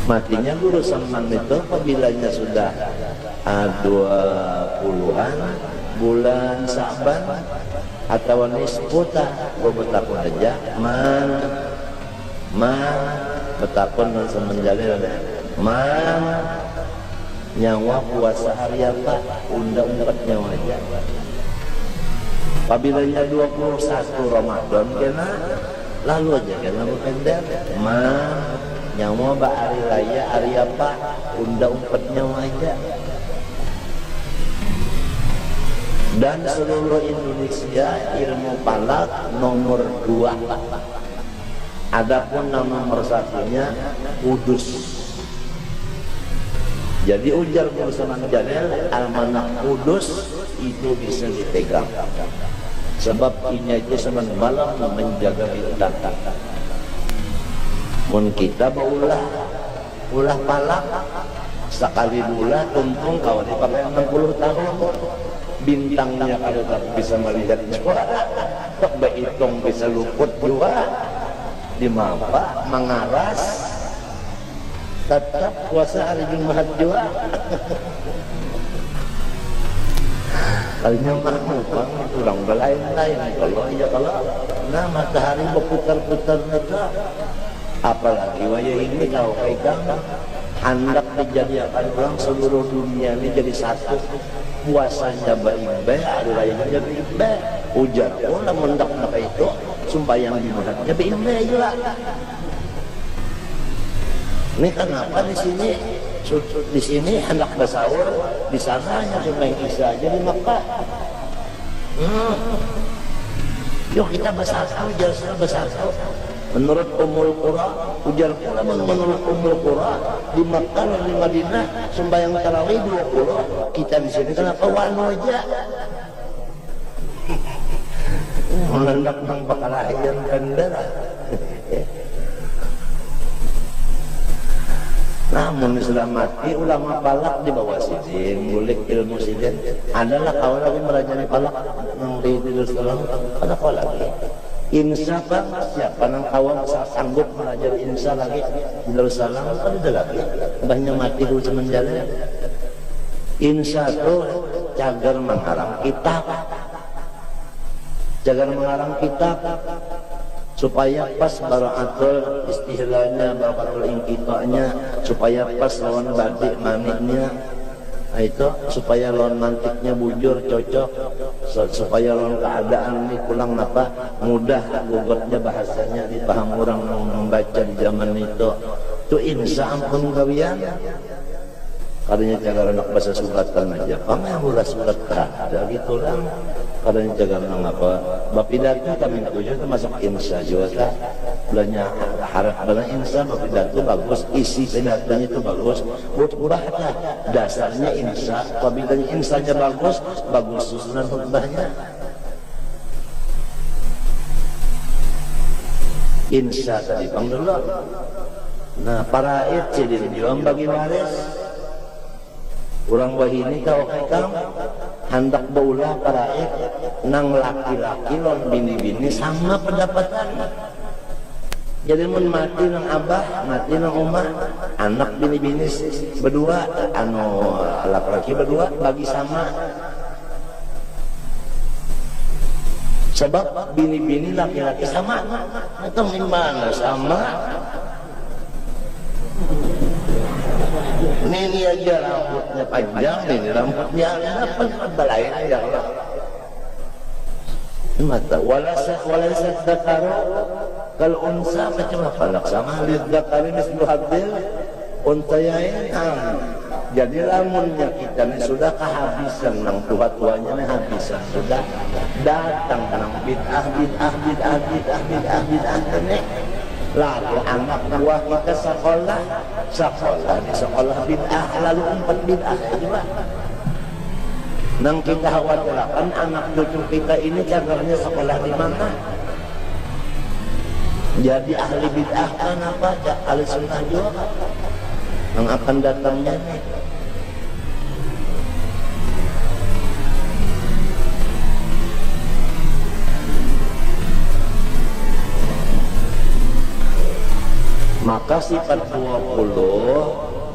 Matinya Guru Saman itu apabila sudah 20-an bulan Sa'ban atau nisfuta betakun aja betakun dan semenjalil nyawa puasa hari apa undang-undang nyawa aja. Apabila 21 Ramadan kena lalu aja kena berpendek nyawa ba hari raya hari apa undang nyawa aja. Dan seluruh Indonesia ilmu palak nomor 2. Adapun nomor 1-nya Kudus. Jadi ujar Guru Saman Jalil, almanak Kudus itu bisa dipegang. Sebab ini aja semen malam menjaga bintang. Mun kita ulah palak sekali bulan tuntung kalau dipakai 60 tahun bintangnya kalau tak bisa melihat juga tak berhitung bisa luput juga dimapa mengaras tetap puasa hari Jumat juga kalinya mah kurang berlain-lain kalau nah matahari berputar-putar neta. Apalagi wajah ini kau pegang hendak dijadikan orang seluruh dunia ini jadi satu. Puasanya baik, hari rayanya jadi baik. Ujar pula mendak itu sumpayang dimudahnya baik juga. Ini kenapa di sini hendak bersahur, di sana hanya cuma Isya aja di Makkah. Yuk kita bersahur, jangan bersahur. Menurut Ummul Qura, ujar pula menurut Ummul Qura di Makkah dan di Madinah sembahyang tarawih 20. Kita di sini kenapa wano aja? Melendak nang bakal ayan kendara. Namun sudah mati ulama palak di bawah sidin, ngulik ilmu sidin. Adalah kau lagi merajani palak nang di Darussalam. Ada kau lagi. Insya Bang, siapa nang kawan sanggup belajar insya lagi di Darussalam kan ada lagi banyak mati dulu semenjak insya itu cagar mengarang kitab supaya pas baraatul istihlahnya barakatul ingkitanya supaya pas lawan badik maniknya itu supaya lawan mantiknya bujur cocok supaya lawan keadaan ini pulang apa mudah gugotnya bahasanya dipaham orang membaca di zaman itu insya ampun gawian katanya jaga anak bahasa suratan aja kamu yang ulah surat ada gitu lah katanya jaga anak apa bapidato kami tujuh itu masuk insya juga belanja harap belanja insya bapidato bagus isi pidatonya itu bagus kurang lah dasarnya insya apabila insanya bagus susunan khutbahnya insya tadi pang dulu. Nah para jadi jual bagi waris orang wahini kau kekam hendak baulah para nang laki-laki lon bini-bini sama pendapatan. Jadi mun mati nang abah, mati nang omah, anak bini-bini berdua, laki-laki berdua bagi sama. Sebab bini-bini laki-laki sama, itu gimana sama? Ini aja rambutnya panjang, ini rambutnya apa balain ya Allah. mata walasat dzakaru kal unsa macam apa laksana lid dzakari mislu hadil untayain. Jadi lamunnya kita ini sudah kehabisan nang tua-tuanya ini habisan sudah datang nang bid'ah ini lalu anak buah kita sekolah di sekolah bid'ah lalu 4 bid'ah juga. Nang kita khawatirkan anak cucu kita ini cagarnya sekolah di mana? Jadi ahli bid'ah kan apa? Ahli sunnah juga yang akan datangnya nih. Maka sifat 20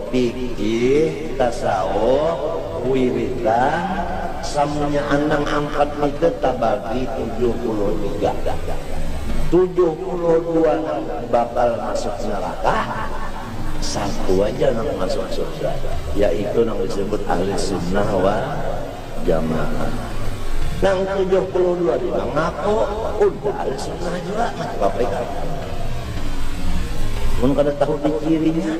fikih, tasawuf, wiridan samunya andang angkat itu tabagi 73. 72 bakal masuk neraka, 1 aja yang masuk surga, yaitu yang disebut ahli sunnah wal jamaah. Nang 72 dia ngaku udah ahli sunnah juga macam apa kan? Mun kada tahu di cirinya.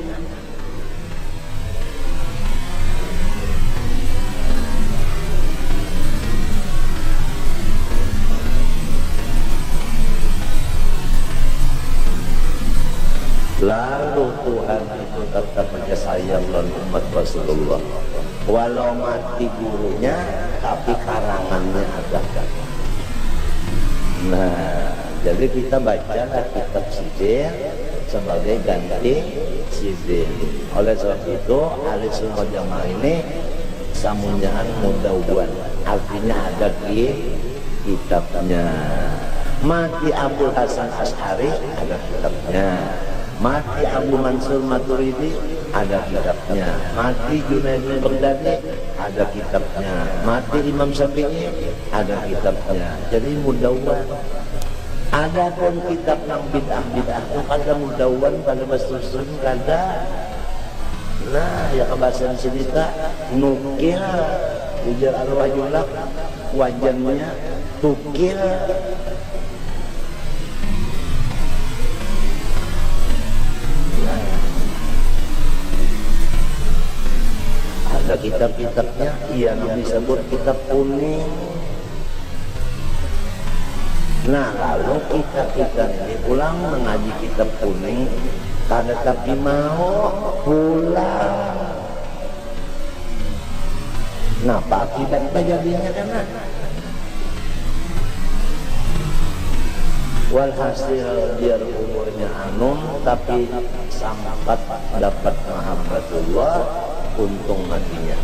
Lalu Tuhan itu tetap saja sayang dan umat Rasulullah. Walau mati gurunya, tapi karangannya ada. Nah, jadi kita bacalah kitab Sidir sebagai ganti Sidir. Oleh sebab itu, ahli sunnah jamaah ini samunyaan mudawwan, artinya ada di kitabnya. Mati Abdul Hasan Asy'ari ada kitabnya. Mati Abu Mansur Maturidi ada kitabnya. Mati Junaid bin Baghdadi ada kitabnya. Mati Imam Syafi'i ada kitabnya. Jadi mudawwan. Ada pun kitab yang bid'ah itu kada mudawwan pada bersusun kada. Nah, ya kebahasan cerita nukil ujar arwah julak wajannya tukil. Ada kitab-kitabnya yang disebut kitab kuning. Nah, lalu kita ini pulang mengaji kitab kuning, kada tapi mau pulang. Nah, apa akibatnya jadinya karena walhasil biar umurnya tapi sampat dapat mahabbatullah, untung matinya.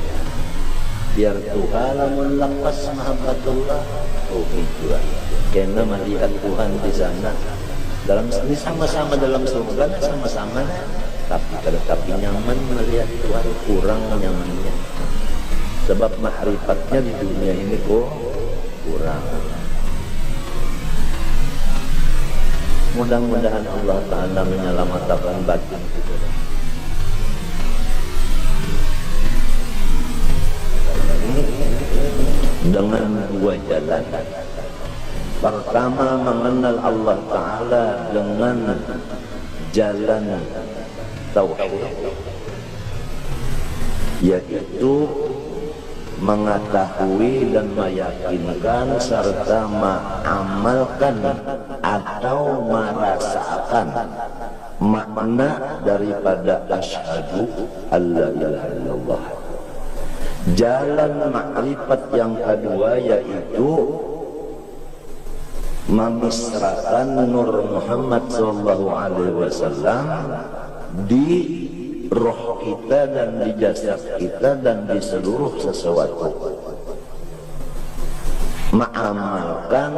Biar Tuhan lamun lepas mahabbatullah, tujuan. Karena melihat Tuhan di sana dalam ini sama-sama dalam surga, sama-sama, tapi nyaman melihat Tuhan, kurang nyamannya. Sebab ma'rifatnya di dunia ini kok kurang. Mudah-mudahan Allah Ta'ala menyelamatkan batin kita. Dengan 2 jalan. Pertama, mengenal Allah Ta'ala dengan jalan tauhid, yaitu mengetahui dan meyakinkan serta mengamalkan atau merasakan makna daripada asyhadu alla ilaha illallah. Jalan makrifat yang kedua yaitu memisrakan Nur Muhammad SAW di roh kita dan di jasad kita dan di seluruh sesuatu. Mengamalkan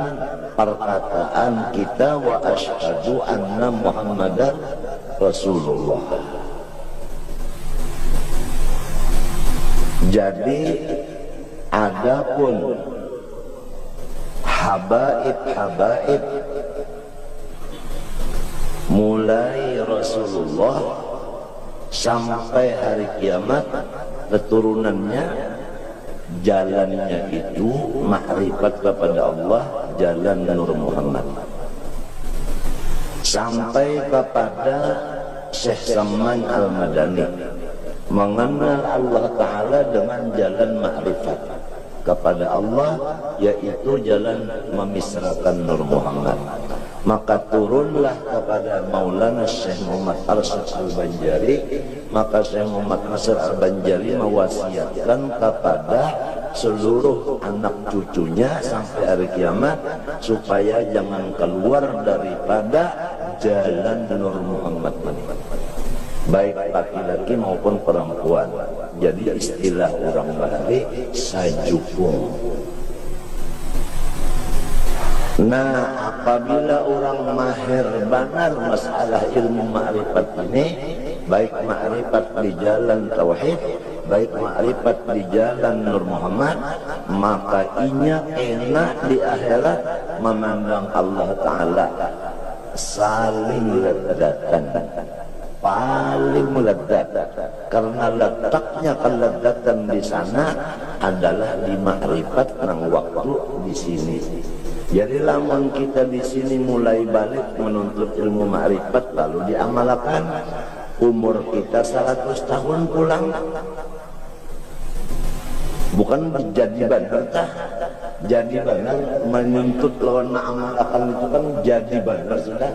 perkataan kita wa asyhadu anna Muhammadar Rasulullah. Jadi adapun habaib mulai Rasulullah sampai hari kiamat, keturunannya jalannya itu makrifat kepada Allah jalan Nur Muhammad. Sampai kepada Syekh Saman Al-Madani mengenal Allah Ta'ala dengan jalan ma'rifat kepada Allah, yaitu jalan memisrakan Nur Muhammad. Maka turunlah kepada Maulana Syekh Muhammad Arsyad Al-Banjari, maka Syekh Muhammad Arsyad Al-Banjari mewasiatkan kepada seluruh anak cucunya sampai hari kiamat supaya jangan keluar daripada jalan Nur Muhammad ini, baik laki-laki maupun perempuan. Jadi istilah orang Bali sajupung. Nah, apabila orang mahir benar masalah ilmu ma'rifat ini, baik ma'rifat di jalan tauhid, baik ma'rifat di jalan Nur Muhammad, maka inya enak di akhirat memandang Allah Ta'ala saling ledatan, paling meledat, karena letaknya keledatan di sana adalah di ma'rifat nang waktu di sini. Jadi lamun kita di sini mulai balik menuntut ilmu ma'rifat lalu diamalkan, umur kita 100 tahun pulang. Bukan jadi benar, jadi benar menuntut lawan mengamalkan itu kan jadi benar sudah.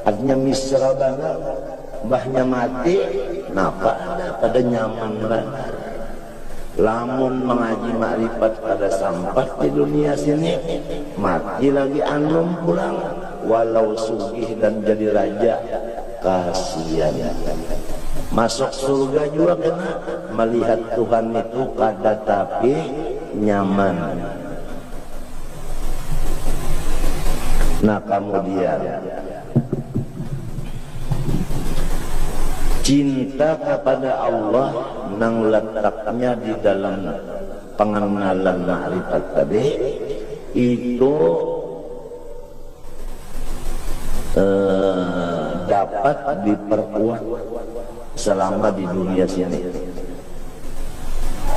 Artinya misra benar, mbahnya mati, napa ada pada nyaman benar. Lamun mengaji makrifat pada sampai di dunia sini, mati lagi anum pulang, walau sugih dan jadi raja, kasihan. Masuk surga juga kena melihat Tuhan itu kada tapi nyaman. Nah kemudian cinta kepada Allah nang letaknya di dalam pengenalan ma'rifat tadi itu dapat diperkuat selama di dunia sini.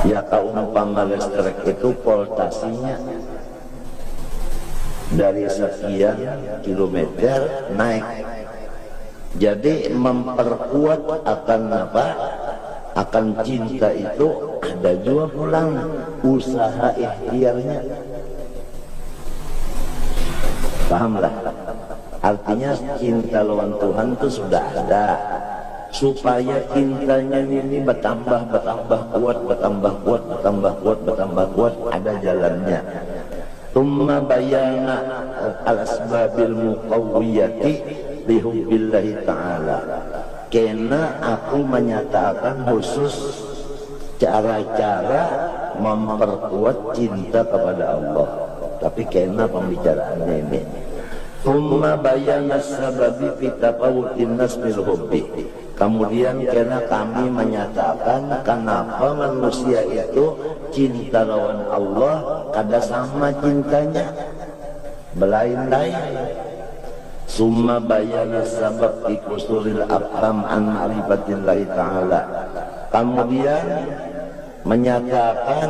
Ya kaumpama listrik itu voltasinya dari sekian kilometer naik. Jadi memperkuat akan apa? Akan cinta itu ada juga pulang usaha ikhtiarnya. Pahamlah? Artinya cinta lawan Tuhan itu sudah ada. Supaya cintanya ini bertambah kuat, ada jalannya. Tumma bayana al-asbabil muqawwiyati lihubbillahi ta'ala. Kena aku menyatakan khusus cara-cara memperkuat cinta kepada Allah. Tapi kena pembicaraannya ini. Tumma bayana sababi fi tafawutin nas bil hubbi. Kemudian karena kami menyatakan kenapa manusia itu cinta lawan Allah kada sama cintanya, belain-lain. Summa bayana sabab ikusuril afham an ma'rifatillahi ta'ala. Kemudian menyatakan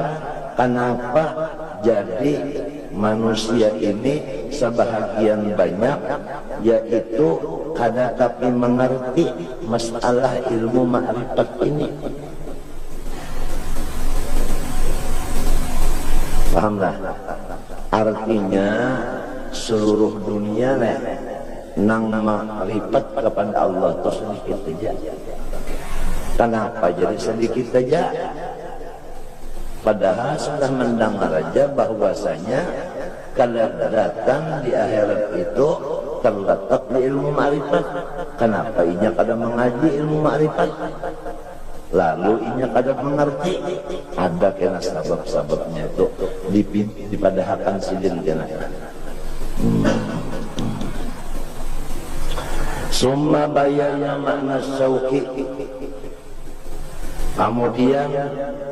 kenapa jadi manusia ini sebahagian banyak yaitu kada tapi mengerti masalah ilmu ma'rifat ini. Pahamlah? Artinya seluruh dunia nang ma'rifat kepada Allah itu sedikit saja. Kenapa jadi sedikit saja? Padahal sudah mendengar aja bahwasanya kelezatan di akhirat itu terletak di ilmu ma'rifat. Kenapa inya kada mengaji ilmu ma'rifat? Lalu inya kada mengerti. Ada kena sebab-sebabnya itu dipadahakan sidin kena. Summa bayana makna syauqi. Kemudian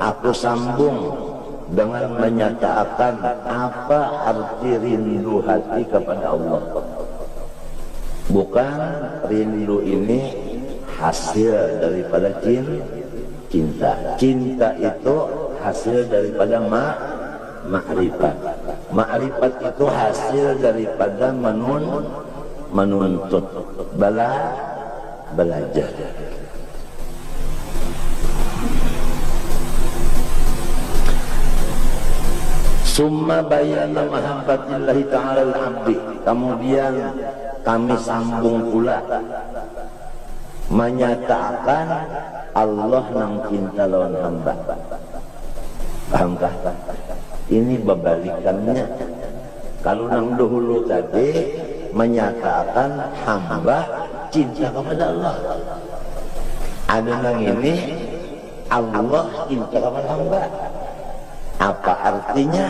aku sambung dengan menyatakan apa arti rindu hati kepada Allah. Bukan rindu ini hasil daripada cinta. Cinta itu hasil daripada ma'rifat. Ma'rifat itu hasil daripada menuntut, belajar. Summa bayana mahabbatillahi ta'ala al-abdi. Kemudian kami sambung pula menyatakan Allah nang cinta lawan hamba. Pahamkah? Ini berbalikannya. Kalau nang dahulu tadi menyatakan hamba cinta kepada Allah. Ada nang ini Allah cinta kepada hamba. Apa artinya?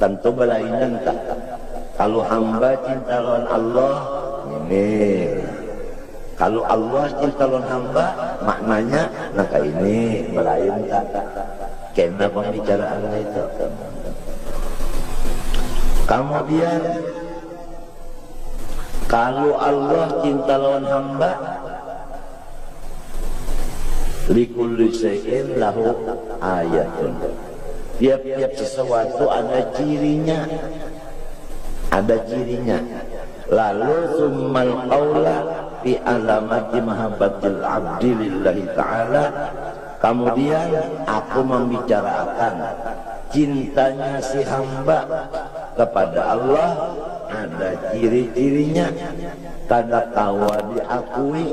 Tentu berlainan tak. Kalau hamba cinta lawan Allah, ini. Kalau Allah cinta lawan hamba, maknanya maka ini berlain tak. Kena pembicaraan itu. Kemudian kalau Allah cinta lawan hamba, likulli syai'in lahu ayatun. Tiap-tiap sesuatu ada cirinya. Lalu summal qaula fi alamati mahabbatil abdi lillahi ta'ala. Kemudian aku membicarakan cintanya si hamba kepada Allah, ada ciri-cirinya. Kada kawa diakui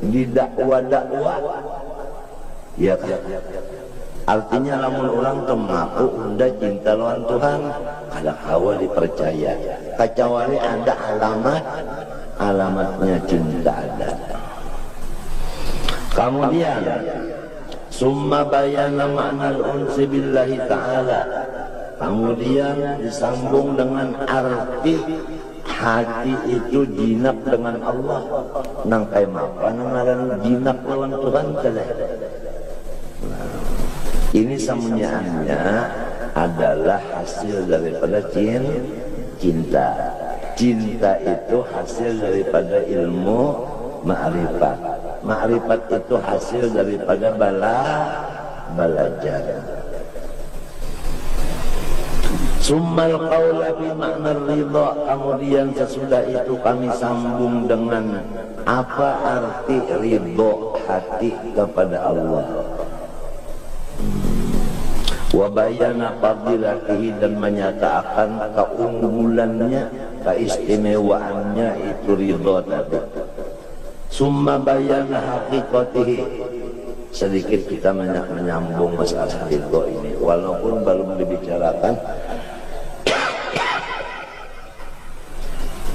di dakwa-dakwa. Ya kan? Artinya lamun orang temaku unda cinta lawan Tuhan, kada kawa dipercaya. Kecuali ada alamatnya cinta ada. Kemudian summa bayana ma'nal unsi billahi ta'ala. Kemudian disambung dengan arti hati itu jinak dengan Allah. Nang kaya mapa nang ngaran jinak lawan Tuhan kada. Ini semuanya adalah hasil daripada cinta. Cinta itu hasil daripada ilmu ma'rifat. Ma'rifat itu hasil daripada belajar. Summal qaula bi makna ridha. Kemudian sesudah itu kami sambung dengan apa arti ridha hati kepada Allah. Wa bayana fadilatihi, dan menyatakan keunggulannya, keistimewaannya itu ridha tadi. Summa bayana haqiqatihi. Sedikit kita menyambung masalah ridha ini, walaupun belum dibicarakan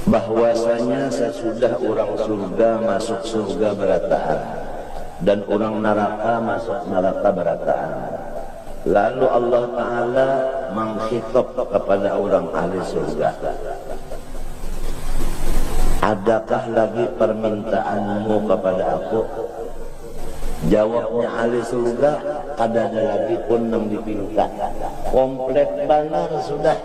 bahwasanya sesudah orang surga masuk surga berataan dan orang neraka masuk neraka berataan. Lalu Allah Ta'ala mengkhitab kepada orang ahli surga, adakah lagi permintaanmu kepada aku? Jawabnya ahli surga, kada ada lagi pun yang dipinta, komplit benar sudah.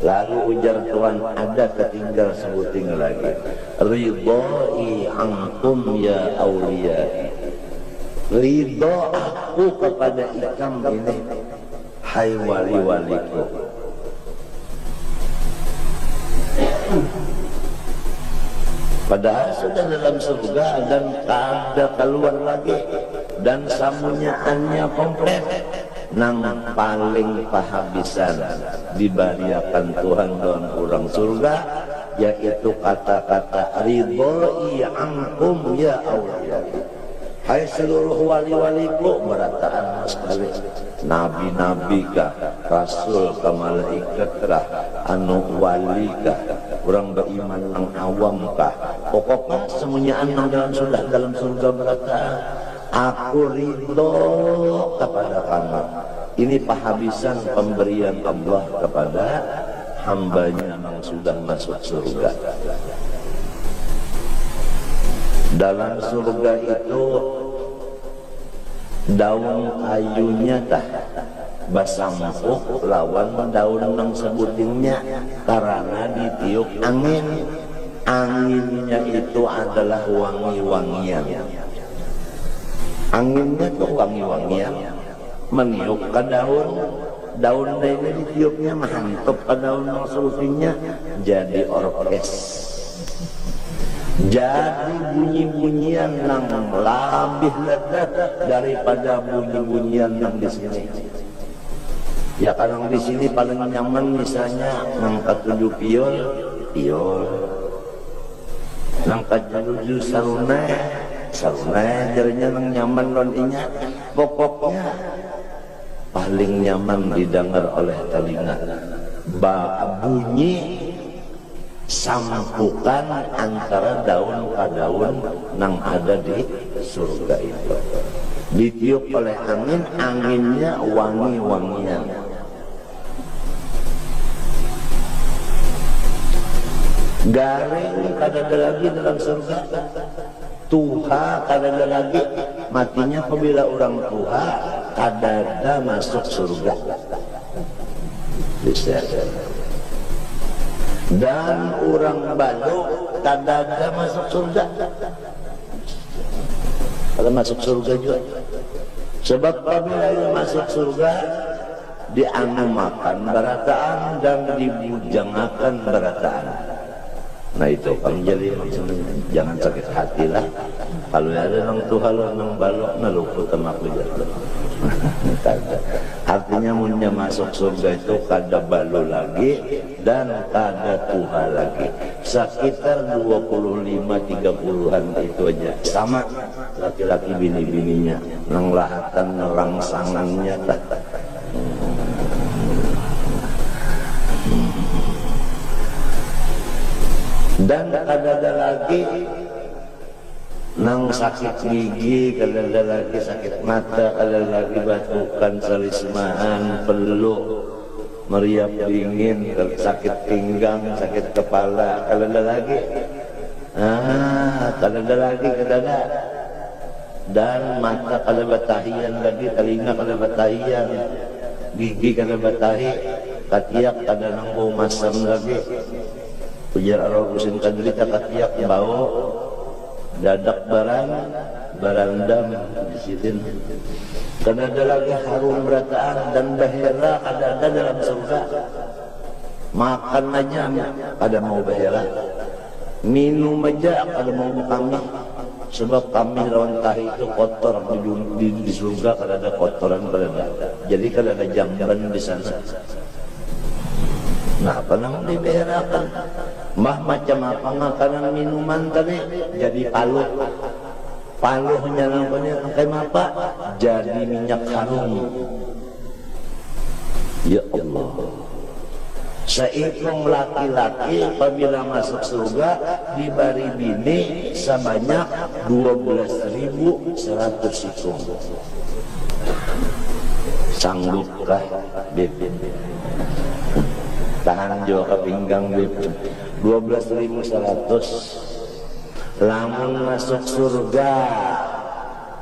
Lalu ujar Tuhan, ada ketinggal sebuting lagi, ridhai ankum ya awliyai. Ridho aku kepada ikam ini, hai wali-waliku. Padahal sudah dalam surga dan ada keluar lagi, dan samunyaannya komplit. Nang paling pahabisan dibariakan Tuhan dalam orang surga, yaitu kata-kata ridhoi ankum ya awliyai. Hai seluruh wali-waliku, berataan sekali. Nabi-nabi kah, rasul kah, malaikat kah, anu wali kah, orang beriman yang awam kah, pokoknya semuanya anu dalam surga berataan, aku ridho kepada kamu. Ini penghabisan pemberian Allah kepada hambanya yang sudah masuk surga. Dalam surga itu daun kayunya tah basampuk lawan daun nang sebutingnya, karena ditiup angin. Anginnya itu adalah wangi-wangian. Anginnya tuh wangi-wangian. meniup ke daun ini ditiupnya mantep ke daun sulfinya jadi orkes, jadi bunyi-bunyian yang lebih ledat daripada bunyi-bunyian yang di sini. Ya kadang di sini paling nyaman misalnya ngangkat 7 piol, ngangkat 7 sarunai jadinya nang nyaman lontinya. Pokoknya paling nyaman didengar oleh telinga bunyi sampukan antara daun ke daun nang ada di surga itu, ditiup oleh angin, anginnya wangi-wangian. Garing kadada lagi dalam surga, tuha kadada lagi, matinya apabila orang tuha kadada masuk surga. Bisa. Dan orang balu kadada masuk surga. Kalau masuk surga juga. Sebab apabila masuk surga dianu makan barataan dan dibujangakan barataan. Nah itu kan jadi jangan sakit hati lah. Kalau ada nang tuhala nang balok naluput temak bijak. Artinya munnya masuk surga itu kada balu lagi dan kada tuha lagi. Sekitar 25-30an itu aja. Sama laki-laki bini-bininya nang lahatan rangsangannya tak. Dan ada lagi nang sakit gigi, ada lagi sakit mata, ada lagi batukan, salismaan, peluk, meriap dingin, sakit pinggang, sakit kepala, ada lagi, ada lagi, ada. Dan mata kada batahian lagi, telinga kada batahian, gigi kada batahi, katiak kada nang bau masam lagi. Ujar Allah kusin kadrita katiak bau dadak barandam disidin. Karena ada lagi harum berataan dan bahera ada dalam surga. Makan aja ada mau bahera, minum aja ada mau kami. Sebab kami lawan tahi itu kotor di surga kada ada kotoran kada. Jadi kada ada jamban di sana. Nah, apa nang dibeherakan? Mah macam apa makanan minuman tadi jadi paluh. Paluhnya namanya kayak apa? Jadi minyak harum. Ya Allah. Seikung laki-laki apabila masuk surga diberi bini sebanyak 12.100 ikung. Sanggupkah bibit? Tahan juga ke pinggang bibit. 12.100. Lamun masuk surga,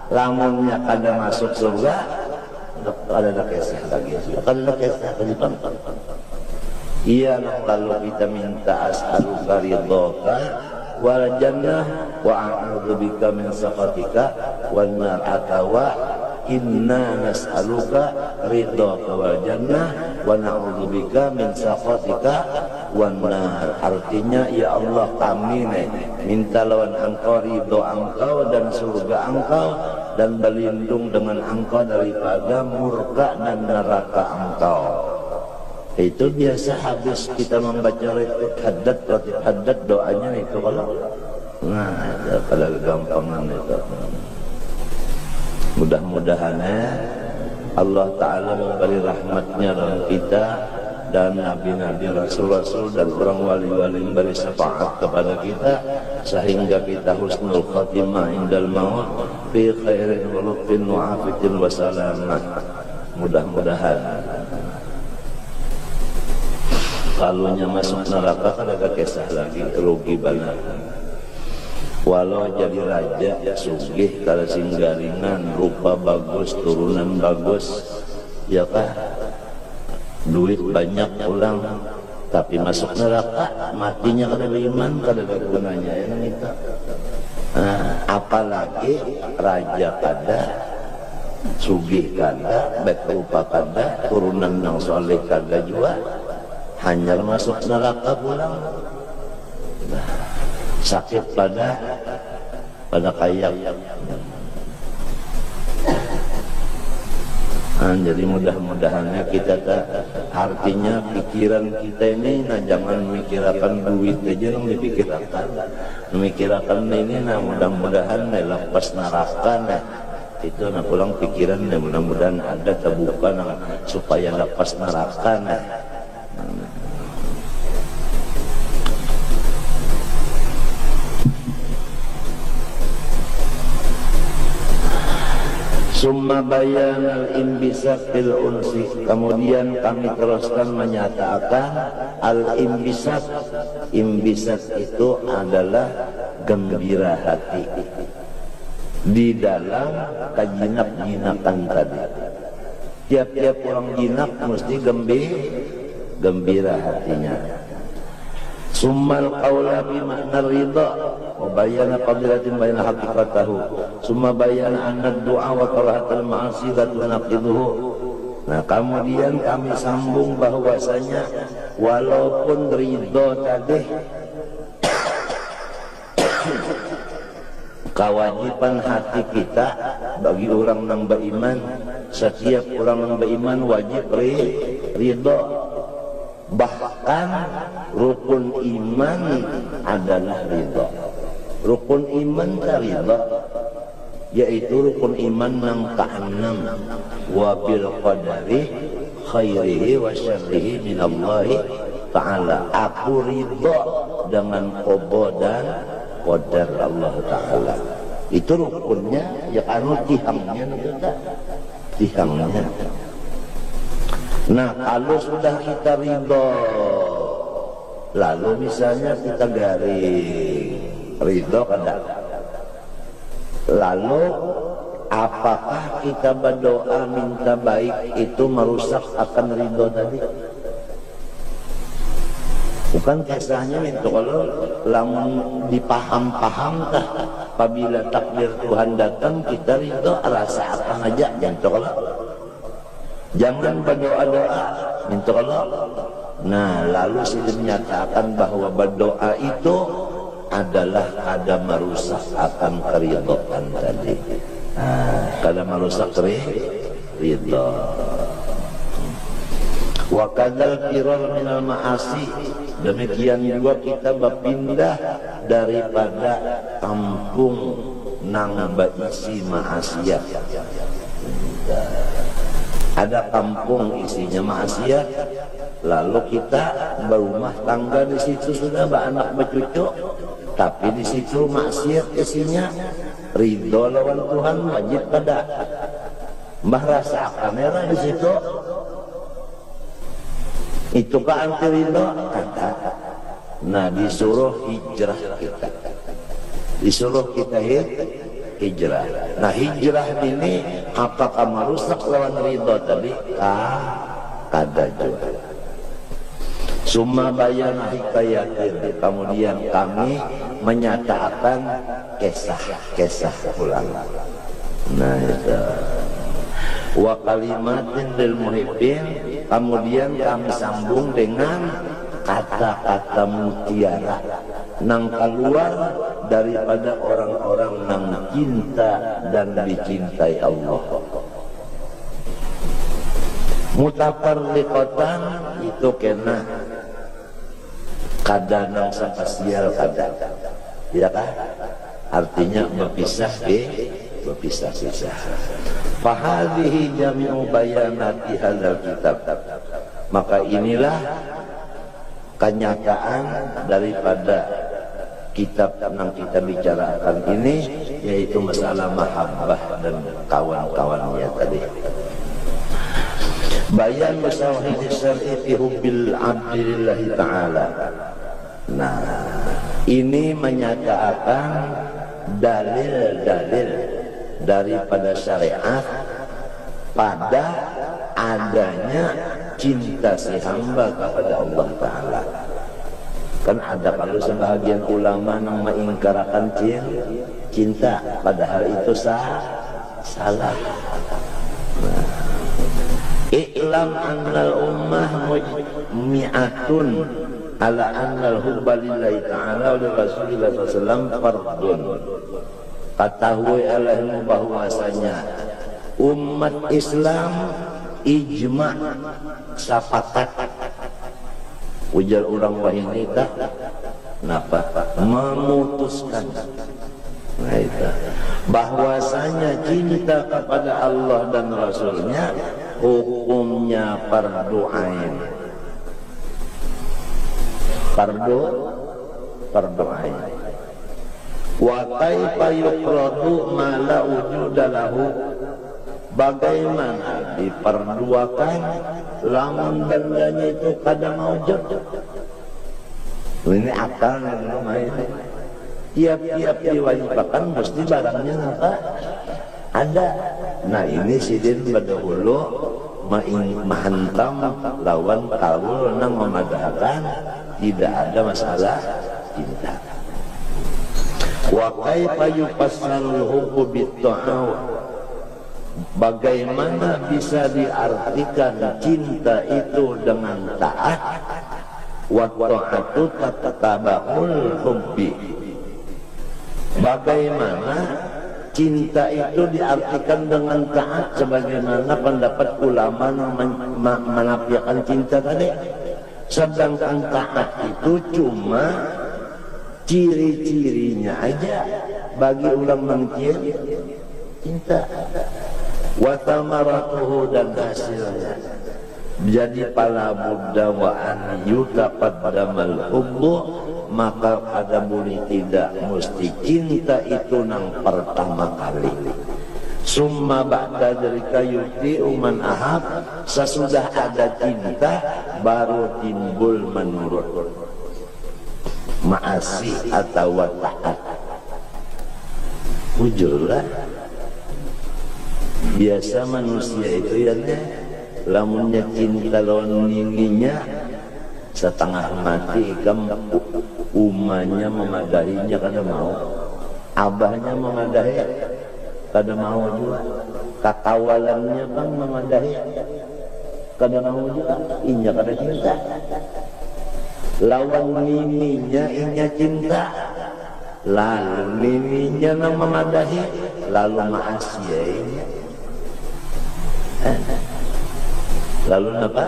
lamunnya kada masuk surga, ada kisah lagi. Kada kisah lagi. Iya, lalu kita minta as'aluka ridhaka wal jannah wa a'udzubika min sakhatika wan nar, atawa inna nas'aluka ridhaka wal jannah wa na'udzubika min sakhatika wan nar. Artinya ya Allah, kami minta lawan engkau ridho engkau dan surga engkau, dan berlindung dengan engkau daripada murka dan neraka engkau. Itu biasa habis kita membaca ratib haddad doanya itu kalau pada gampangan itu. Mudah-mudahan Allah Ta'ala memberi rahmatnya dalam kita dan nabi-nabi, rasul-rasul dan orang wali-wali memberi syafaat kepada kita sehingga kita husnul khatimah indal maut fi khairin wa lutfin wa afitin wa salamah. Mudah-mudahan. Kalunya masuk neraka kan ada kisah lagi, rugi banget. Walau jadi raja sugih kada singgaringan, rupa bagus, turunan bagus, ya kah, duit banyak ulang, tapi masuk neraka matinya kada beriman, kada ada gunanya ya kita. Apalagi raja kada, sugih kada, baik rupa kada, turunan yang soleh kada juga, hanya masuk neraka pulang. Nah, sakit pada kayak. Jadi mudah-mudahannya kita artinya pikiran kita ini jangan memikirkan duit aja, yang memikirkan ini mudah-mudahan lepas neraka itu pulang pikiran mudah-mudahan ada terbuka supaya lepas neraka Summa bayan al-imbisat fil unsi. Kemudian kami teruskan menyatakan al-imbisat. Imbisat itu adalah gembira hati di dalam kejinak-jinakan tadi. Tiap-tiap orang jinak mesti gembira hatinya. Summal qawla bi makna ridha wa bayana qadilatin bayna haqiqatahu. Summa bayana anna du'a wa karahatul ma'asi la tunaqiduhu. Nah, kemudian kami sambung bahwasanya walaupun ridha tadi kewajiban hati kita bagi orang yang beriman, setiap orang yang beriman wajib ridha. Bahkan rukun iman adalah ridha. Rukun iman ridha, yaitu rukun iman yang ke-6, wa bil qadari khairihi wa syarrihi minallahi ta'ala. Aku ridha dengan qada dan qadar Allah Ta'ala. Itu rukunnya, ya anu tihangnya tihangnya. Nah, kalau sudah kita ridho, lalu misalnya kita garing ridho kada, lalu apakah kita berdoa minta baik itu merusak akan ridho tadi? Bukan kisahnya itu kalau lamun dipaham-paham tah, apabila takdir Tuhan datang kita ridho rasa akan aja jangan kalau. Jangan berdoa-doa minta Allah. Nah, lalu sudah menyatakan bahwa berdoa itu adalah ada merusak akan keridhaan tadi. Kada merusak ridha. Wa kadzal firar minal ma'asi. Demikian juga kita berpindah daripada kampung nang berisi maksiat. Ada kampung isinya maksiat, lalu kita berumah tangga di situ sudah beranak bercucu, tapi di situ maksiat isinya ridho lawan Tuhan wajib kada. Mbah rasakan era di situ. Itu ka anti ridho kada. Nah, disuruh hijrah kita. Disuruh kita hijrah. Nah, hijrah ini apakah merusak lawan ridho tadi? Kada juga. Summa bayana hikayatin. Kemudian kami menyatakan kisah ulang. Nah, itu. Wa kalimatin lil muhibbin. Kemudian kami sambung dengan kata-kata mutiara nang keluar daripada orang-orang nang cinta dan dicintai Allah. Mutafarriqatan itu kena kada nang spasial kada, ya kan? Artinya berpisah. Fahadhihi jami'u bayanati hadzal kitab. Maka inilah kenyataan daripada kitab yang kita bicarakan ini, yaitu masalah mahabbah dan kawan-kawannya tadi. Bayan masawahid syar'i fi hubbil 'abdi lillahi ta'ala. Nah, ini menyatakan dalil-dalil daripada syariat pada adanya cinta si hamba kepada Allah Ta'ala. Kan ada kalau sebahagian ulama yang mengingkarakan cinta, padahal itu salah. i'lam annal ummah mujmi'atun ala annal hubba lillahi ta'ala wa li rasulillah sallallahu fardun. Ketahui olehmu bahwasanya umat Islam ijma' sepakat ujar orang wahinita napa memutuskan bahwasanya cinta kepada Allah dan Rasulnya hukumnya fardu ain. Fardu ain. Wa kaifa yuqradu ma la wujuda lahu, bagaimana diperduakan lamun bandanya itu kada maujud. Ini akalnya main. Tiap-tiap diwajibkan mesti barangnya apa? Ada. Nah ini sidin berdahulu menghantam lawan kaul nang memadahkan tidak ada masalah cinta. Wa kaifa yufassarul hubbu bit-ta'aw, bagaimana bisa diartikan cinta itu dengan taat? Wa ta'atu tatabahul hubbi, bagaimana cinta itu diartikan dengan taat sebagaimana pendapat ulama menafikan cinta tadi. Sedangkan taat itu cuma ciri-cirinya aja bagi ulang manusia cinta. Wa thamaratuhu, dan hasilnya. Jadi pala buddha wa an yutaqaddamal hubbu, maka ada boleh tidak mesti cinta itu nang pertama kali. Summa ba'da dzalika yuti man ahab, sesudah ada cinta baru timbul menurut ma'asi atau taat. Ujurlah biasa manusia itu ya lamunnya cinta lawan nininya setengah mati kam umanya memadahinya kada mau, abahnya memadahi kada mau juga, kakawalannya bang memadahi kada mau juga, inya kada cinta. Lawan nininya inya cinta, lalu nininya nang memadahi, lalu maasiainya. Lalu apa?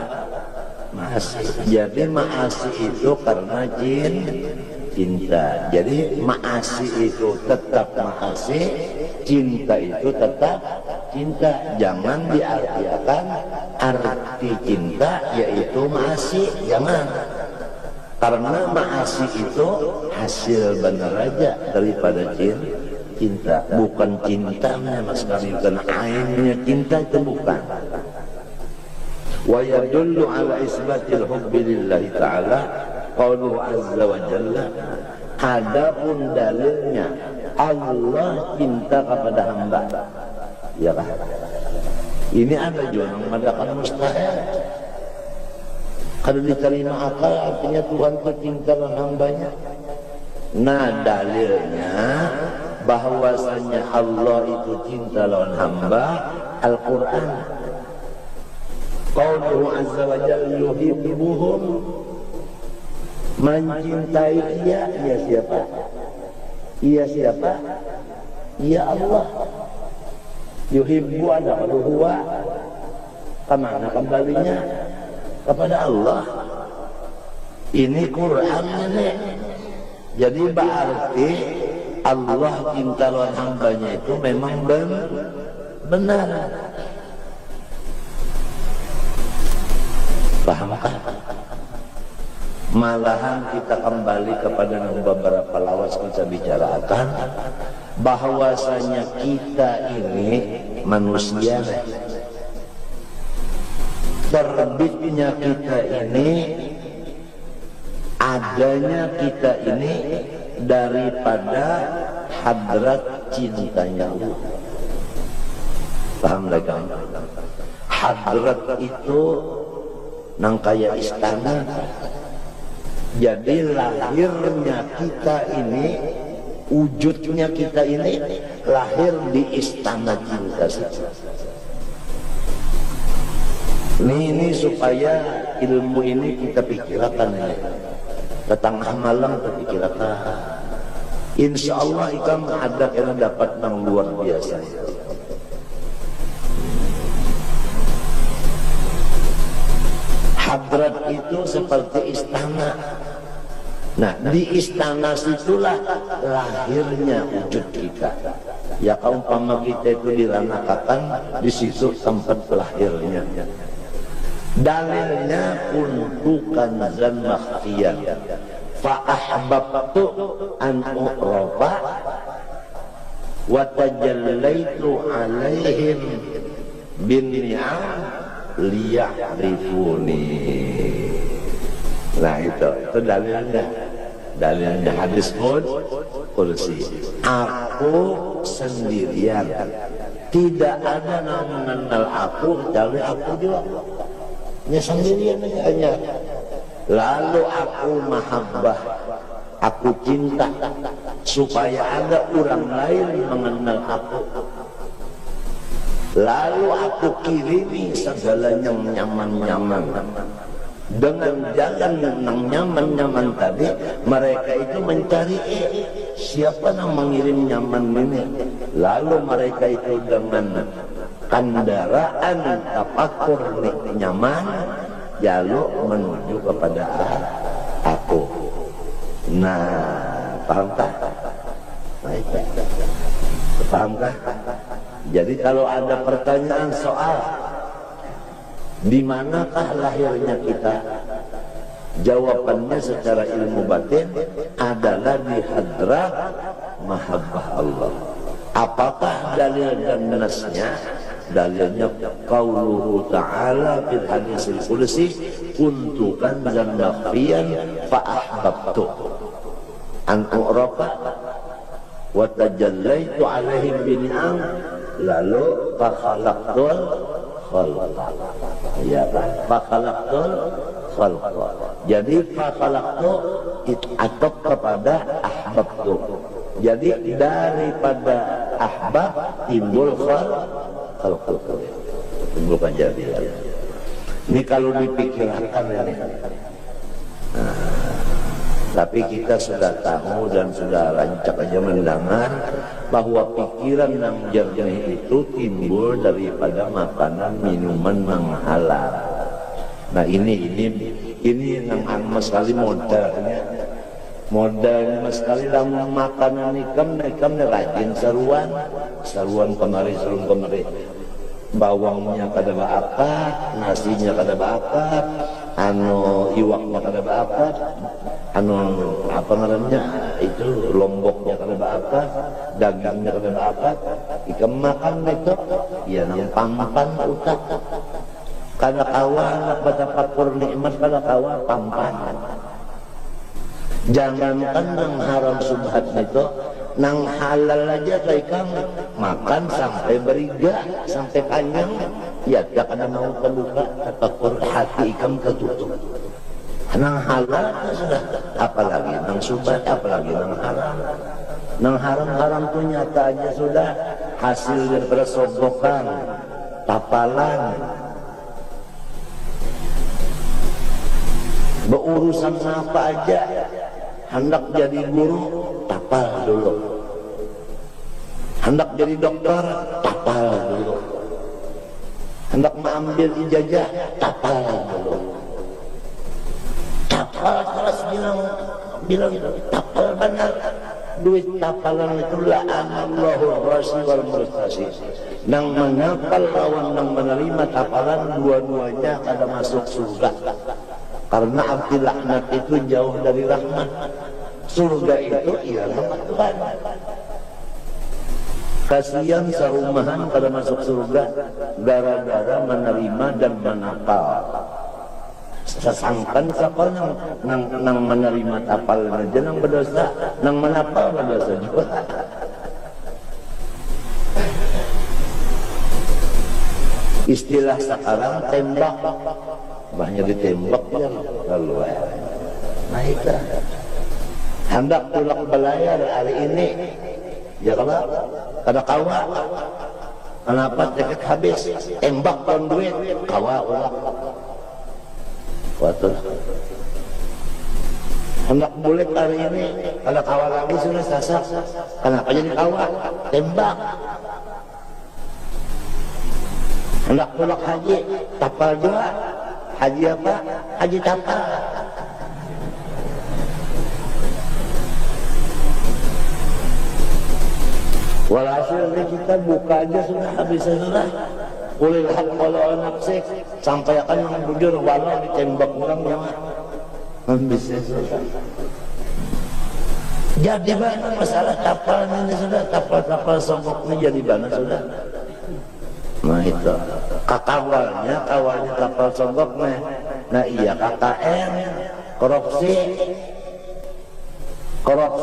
Maasi. Jadi maasi itu karena cinta. Jadi maasi itu tetap maasi, cinta itu tetap cinta. Jangan diartikan arti cinta yaitu maasi, jangan. Karena maasi itu hasil benar aja daripada cinta, bukan cintanya mas sekali, bukan ainnya cinta itu bukan. Wa yadullu ala isbatil hubbi lillahi ta'ala qauluhu azza wa jalla, adapun dalilnya Allah cinta kepada hamba, ya kan? Ini ada juga yang mengadakan mustahil. Kalau diterima akal artinya Tuhan itu cinta dengan hambanya. Nah dalilnya bahwasanya Allah itu cinta lawan hamba Al-Quran. Qauluhu azza wa jalla yuhibbuhum, mencintai ia siapa? Ia siapa? Ia Allah. Yuhibbu ada pada huwa, kemana kembalinya? Kepada Allah. Ini Quran ini. Jadi berarti Allah cinta lawan hambanya itu memang benar. Pahamkah? Malahan kita kembali kepada beberapa lawas kita bicarakan bahwasanya kita ini manusia, terbitnya kita ini, adanya kita ini daripada hadrat cintanya Allah. Paham lagi? Hadrat itu nang kaya istana. Jadi lahirnya kita ini, wujudnya kita ini lahir di istana cinta saja. Ini supaya ilmu ini kita pikirkan ini. Tengah malam terpikirkan. Insya Allah ikam ada yang dapat yang luar biasa. Hadrat itu seperti istana. Nah, di istana situlah lahirnya wujud kita. Ya umpama kita itu diranakakan, di situ tempat lahirnya. Dalilnya kuntukan zan makhfiyan fa ahbabtu an u'rafa wa tajallaitu alaihim bin ni'am liya'rifuni. Nah itu dalilnya hadis qudsi. Aku sendirian, tidak ada yang mengenal aku kecuali aku juga. Ya sendirian aja. Lalu aku mahabbah, aku cinta supaya ada orang lain mengenal aku. Lalu aku kirimi segala yang nyaman-nyaman. Dengan jalan yang nyaman-nyaman tadi, mereka itu mencari siapa yang mengirim nyaman ini. Lalu mereka itu dengan kendaraan tapakur nyaman, lalu menuju kepada aku. Nah, pahamkah? Pahamkah? Jadi kalau ada pertanyaan soal di manakah lahirnya kita, jawabannya secara ilmu batin adalah di hadrat mahabbah Allah. Apakah dalil dan nasnya? Dalilnya qauluhu ta'ala fil hadisil qudsi kuntu kanzan makhfiyan fa ahbabtu an u'rafa wa tajallaitu alaihim bin'am lalu fa khalaqtul khalqa. Ya kan? Fa khalaqtul khalqa. Jadi fa khalaqtu atop kepada ahbabtu. Jadi daripada ahbab timbul khalqa, timbul penjadian. Ini kalau dipikirkan ini. Tapi kita sudah tahu dan sudah rancak aja mendengar bahwa pikiran yang jernih itu timbul daripada makanan minuman yang halal. Nah ini yang amat sekali modalnya sekali dalam makanan ikam rajin seruan kemari bawangnya kada apa, nasinya kada apa, iwaknya kada apa, apa ngarannya itu lomboknya kada apa, dagangnya kada apa, ikam makan itu ya nang pampan utak kada kawan pada pakur nikmat kada kawan pampan. Jangankan nang haram subhat itu, nang halal aja ikam makan sampai beriga, sampai panjang, ya tak ada mau kebuka, tapakur hati ikam ketutup. Nang halal sudah, apalagi nang subhat, apalagi nang haram. Nang haram tuh nyata aja sudah hasil daripada sogokan, tapalan. Berurusan apa aja, hendak jadi guru, tapal dulu. Hendak jadi dokter, tapal dulu. Hendak mengambil ijazah, tapal dulu. Tapal terus bilang tapal benar. Duit tapalan itu la'anallahu rasi wal murtasi. Nang menapal lawan nang menerima tapalan, dua-duanya kada masuk surga. Karena arti laknat itu jauh dari rahmat. Surga itu ialah Tuhan. Kasihan sarumahan pada masuk surga gara-gara menerima dan menapal. Sesangkan siapa nang menerima tapal aja nang berdosa, nang menapal berdosa juga. Istilah sekarang tembak, banyak ditembak ya lalu. Nah itu hendak pulang belayar hari ini, ya kalau kada kawa kenapa tiket habis tembak pon duit kawa ulah waktu hendak bulet hari ini kalau kawa lagi sudah sasak kenapa jadi kawa tembak hendak pulang haji tapal dua haji apa haji tapal walhasil kita buka aja sudah habis sudah ulil haq walau nafsik sampai akan yang bujur walau ditembak orang nyawa habis sudah jadi mana masalah kapal ini sudah kapal-kapal songkoknya jadi mana sudah nah itu kawalnya kapal songkoknya nah iya KKN korupsi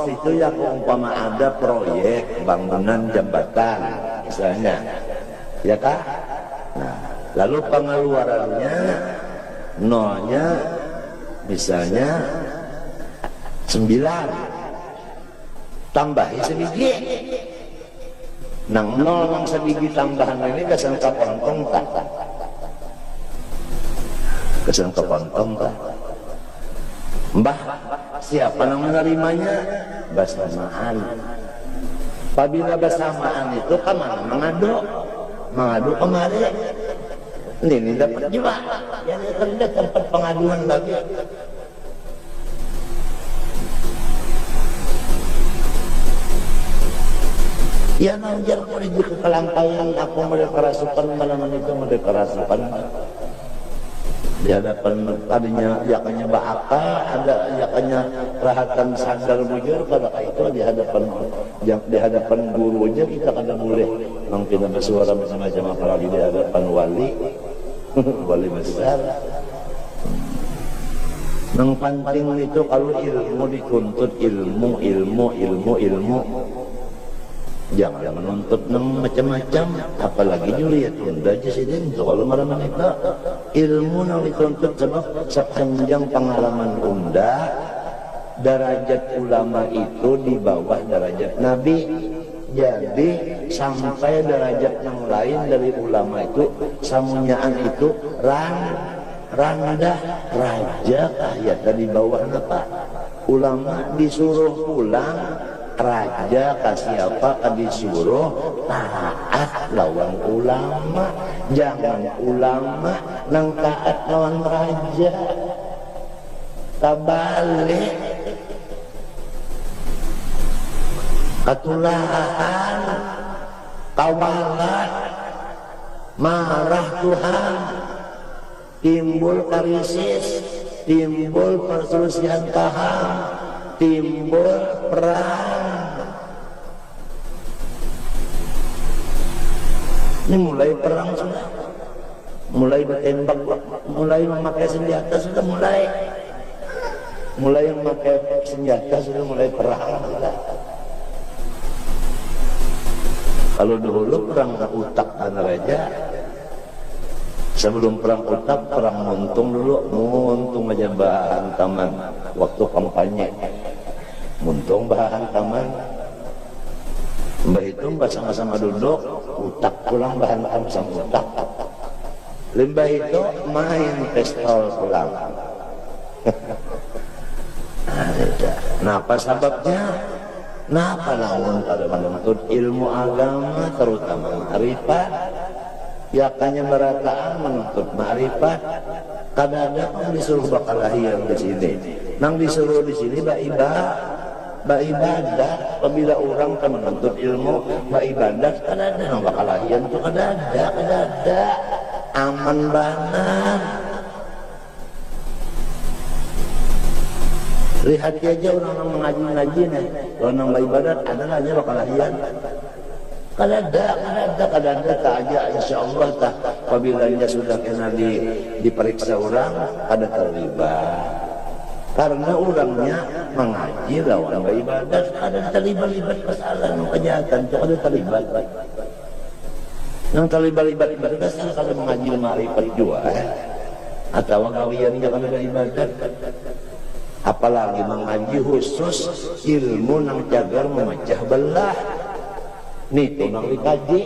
itu yang umpama ada proyek bangunan jembatan misalnya ya kak nah lalu pengeluarannya nolnya misalnya 9 tambahi sebiji nang nol nang sebiji tambahan ini kesangka pontong tak kesangka pontong tak mbah siapa yang menerimanya bersamaan apabila bersamaan itu kemana mengadu kemari ini dapat juga yang terdekat tempat pengaduan lagi ya najar pergi ke kelampaian aku mereka rasukan malam itu mereka rasukan di hadapan tadinya yakanya ba'aka ada yakanya rahatan sadar bujur pada itu di hadapan guru aja kita kada boleh mungkin bersuara macam-macam apalagi di hadapan wali wali besar yang penting itu kalau ilmu dituntut ilmu jangan menuntut macam-macam apalagi juli ya tunda aja sih kalau marah mereka ilmu yang dituntut sebab sepanjang pengalaman unda derajat ulama itu di bawah derajat nabi jadi sampai derajat yang lain dari ulama itu samunyaan itu rendah raja kayak di bawah apa ulama disuruh pulang raja kasih apa disuruh taat lawan ulama jangan ulama nang taat lawan raja tabalik ketulahan kawalan marah Tuhan timbul krisis timbul perselisihan paham timbul perang ini mulai perang sudah mulai bertembak mulai memakai senjata sudah mulai memakai senjata sudah mulai perang sudah. Kalau dulu perang utak dan raja sebelum perang utak perang muntung dulu muntung aja bahan taman waktu kampanye muntung bahan taman mbah itu mbah sama-sama duduk utak pulang bahan sama utak limbah itu main pistol pulang nah apa sebabnya kenapa namun pada menuntut ilmu agama terutama ma'rifat yakanya berataan menuntut ma'rifat kadang-kadang disuruh bakal lahir di sini nang disuruh di sini ibadah apabila orang kan menuntut ilmu ibadah kadang-kadang nang bakal lahir itu kadang-kadang aman banget lihat aja orang yang mengaji nih kalau nang ibadat ada aja bakal lahir kadang-kadang tak aja insyaallah tak apabila dia sudah kena diperiksa orang ada terlibat karena orangnya mengaji lawan ibadat ada terlibat masalah kejahatan itu ada terlibat yang terlibat ibadat kalau mengaji ma'rifat juga atau gawiannya kalau ada ibadat apalagi mengaji khusus ilmu nang cagar memecah belah nih tuh nang dikaji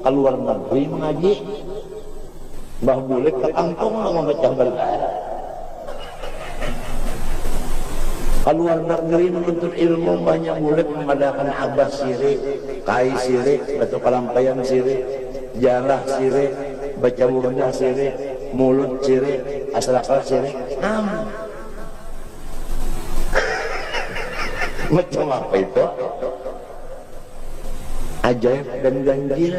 keluar negeri mengaji. Mbah Bule ke kantong membaca Al-Quran. Keluar negeri menuntut ilmu banyak Bule mengadakan abah sirik, kai sirik, batu kalampayan sirik, jarah sirik, baca burda sirik, mulut sirik, asrakal sirik. Macam apa itu? Ajaib dan ganjil.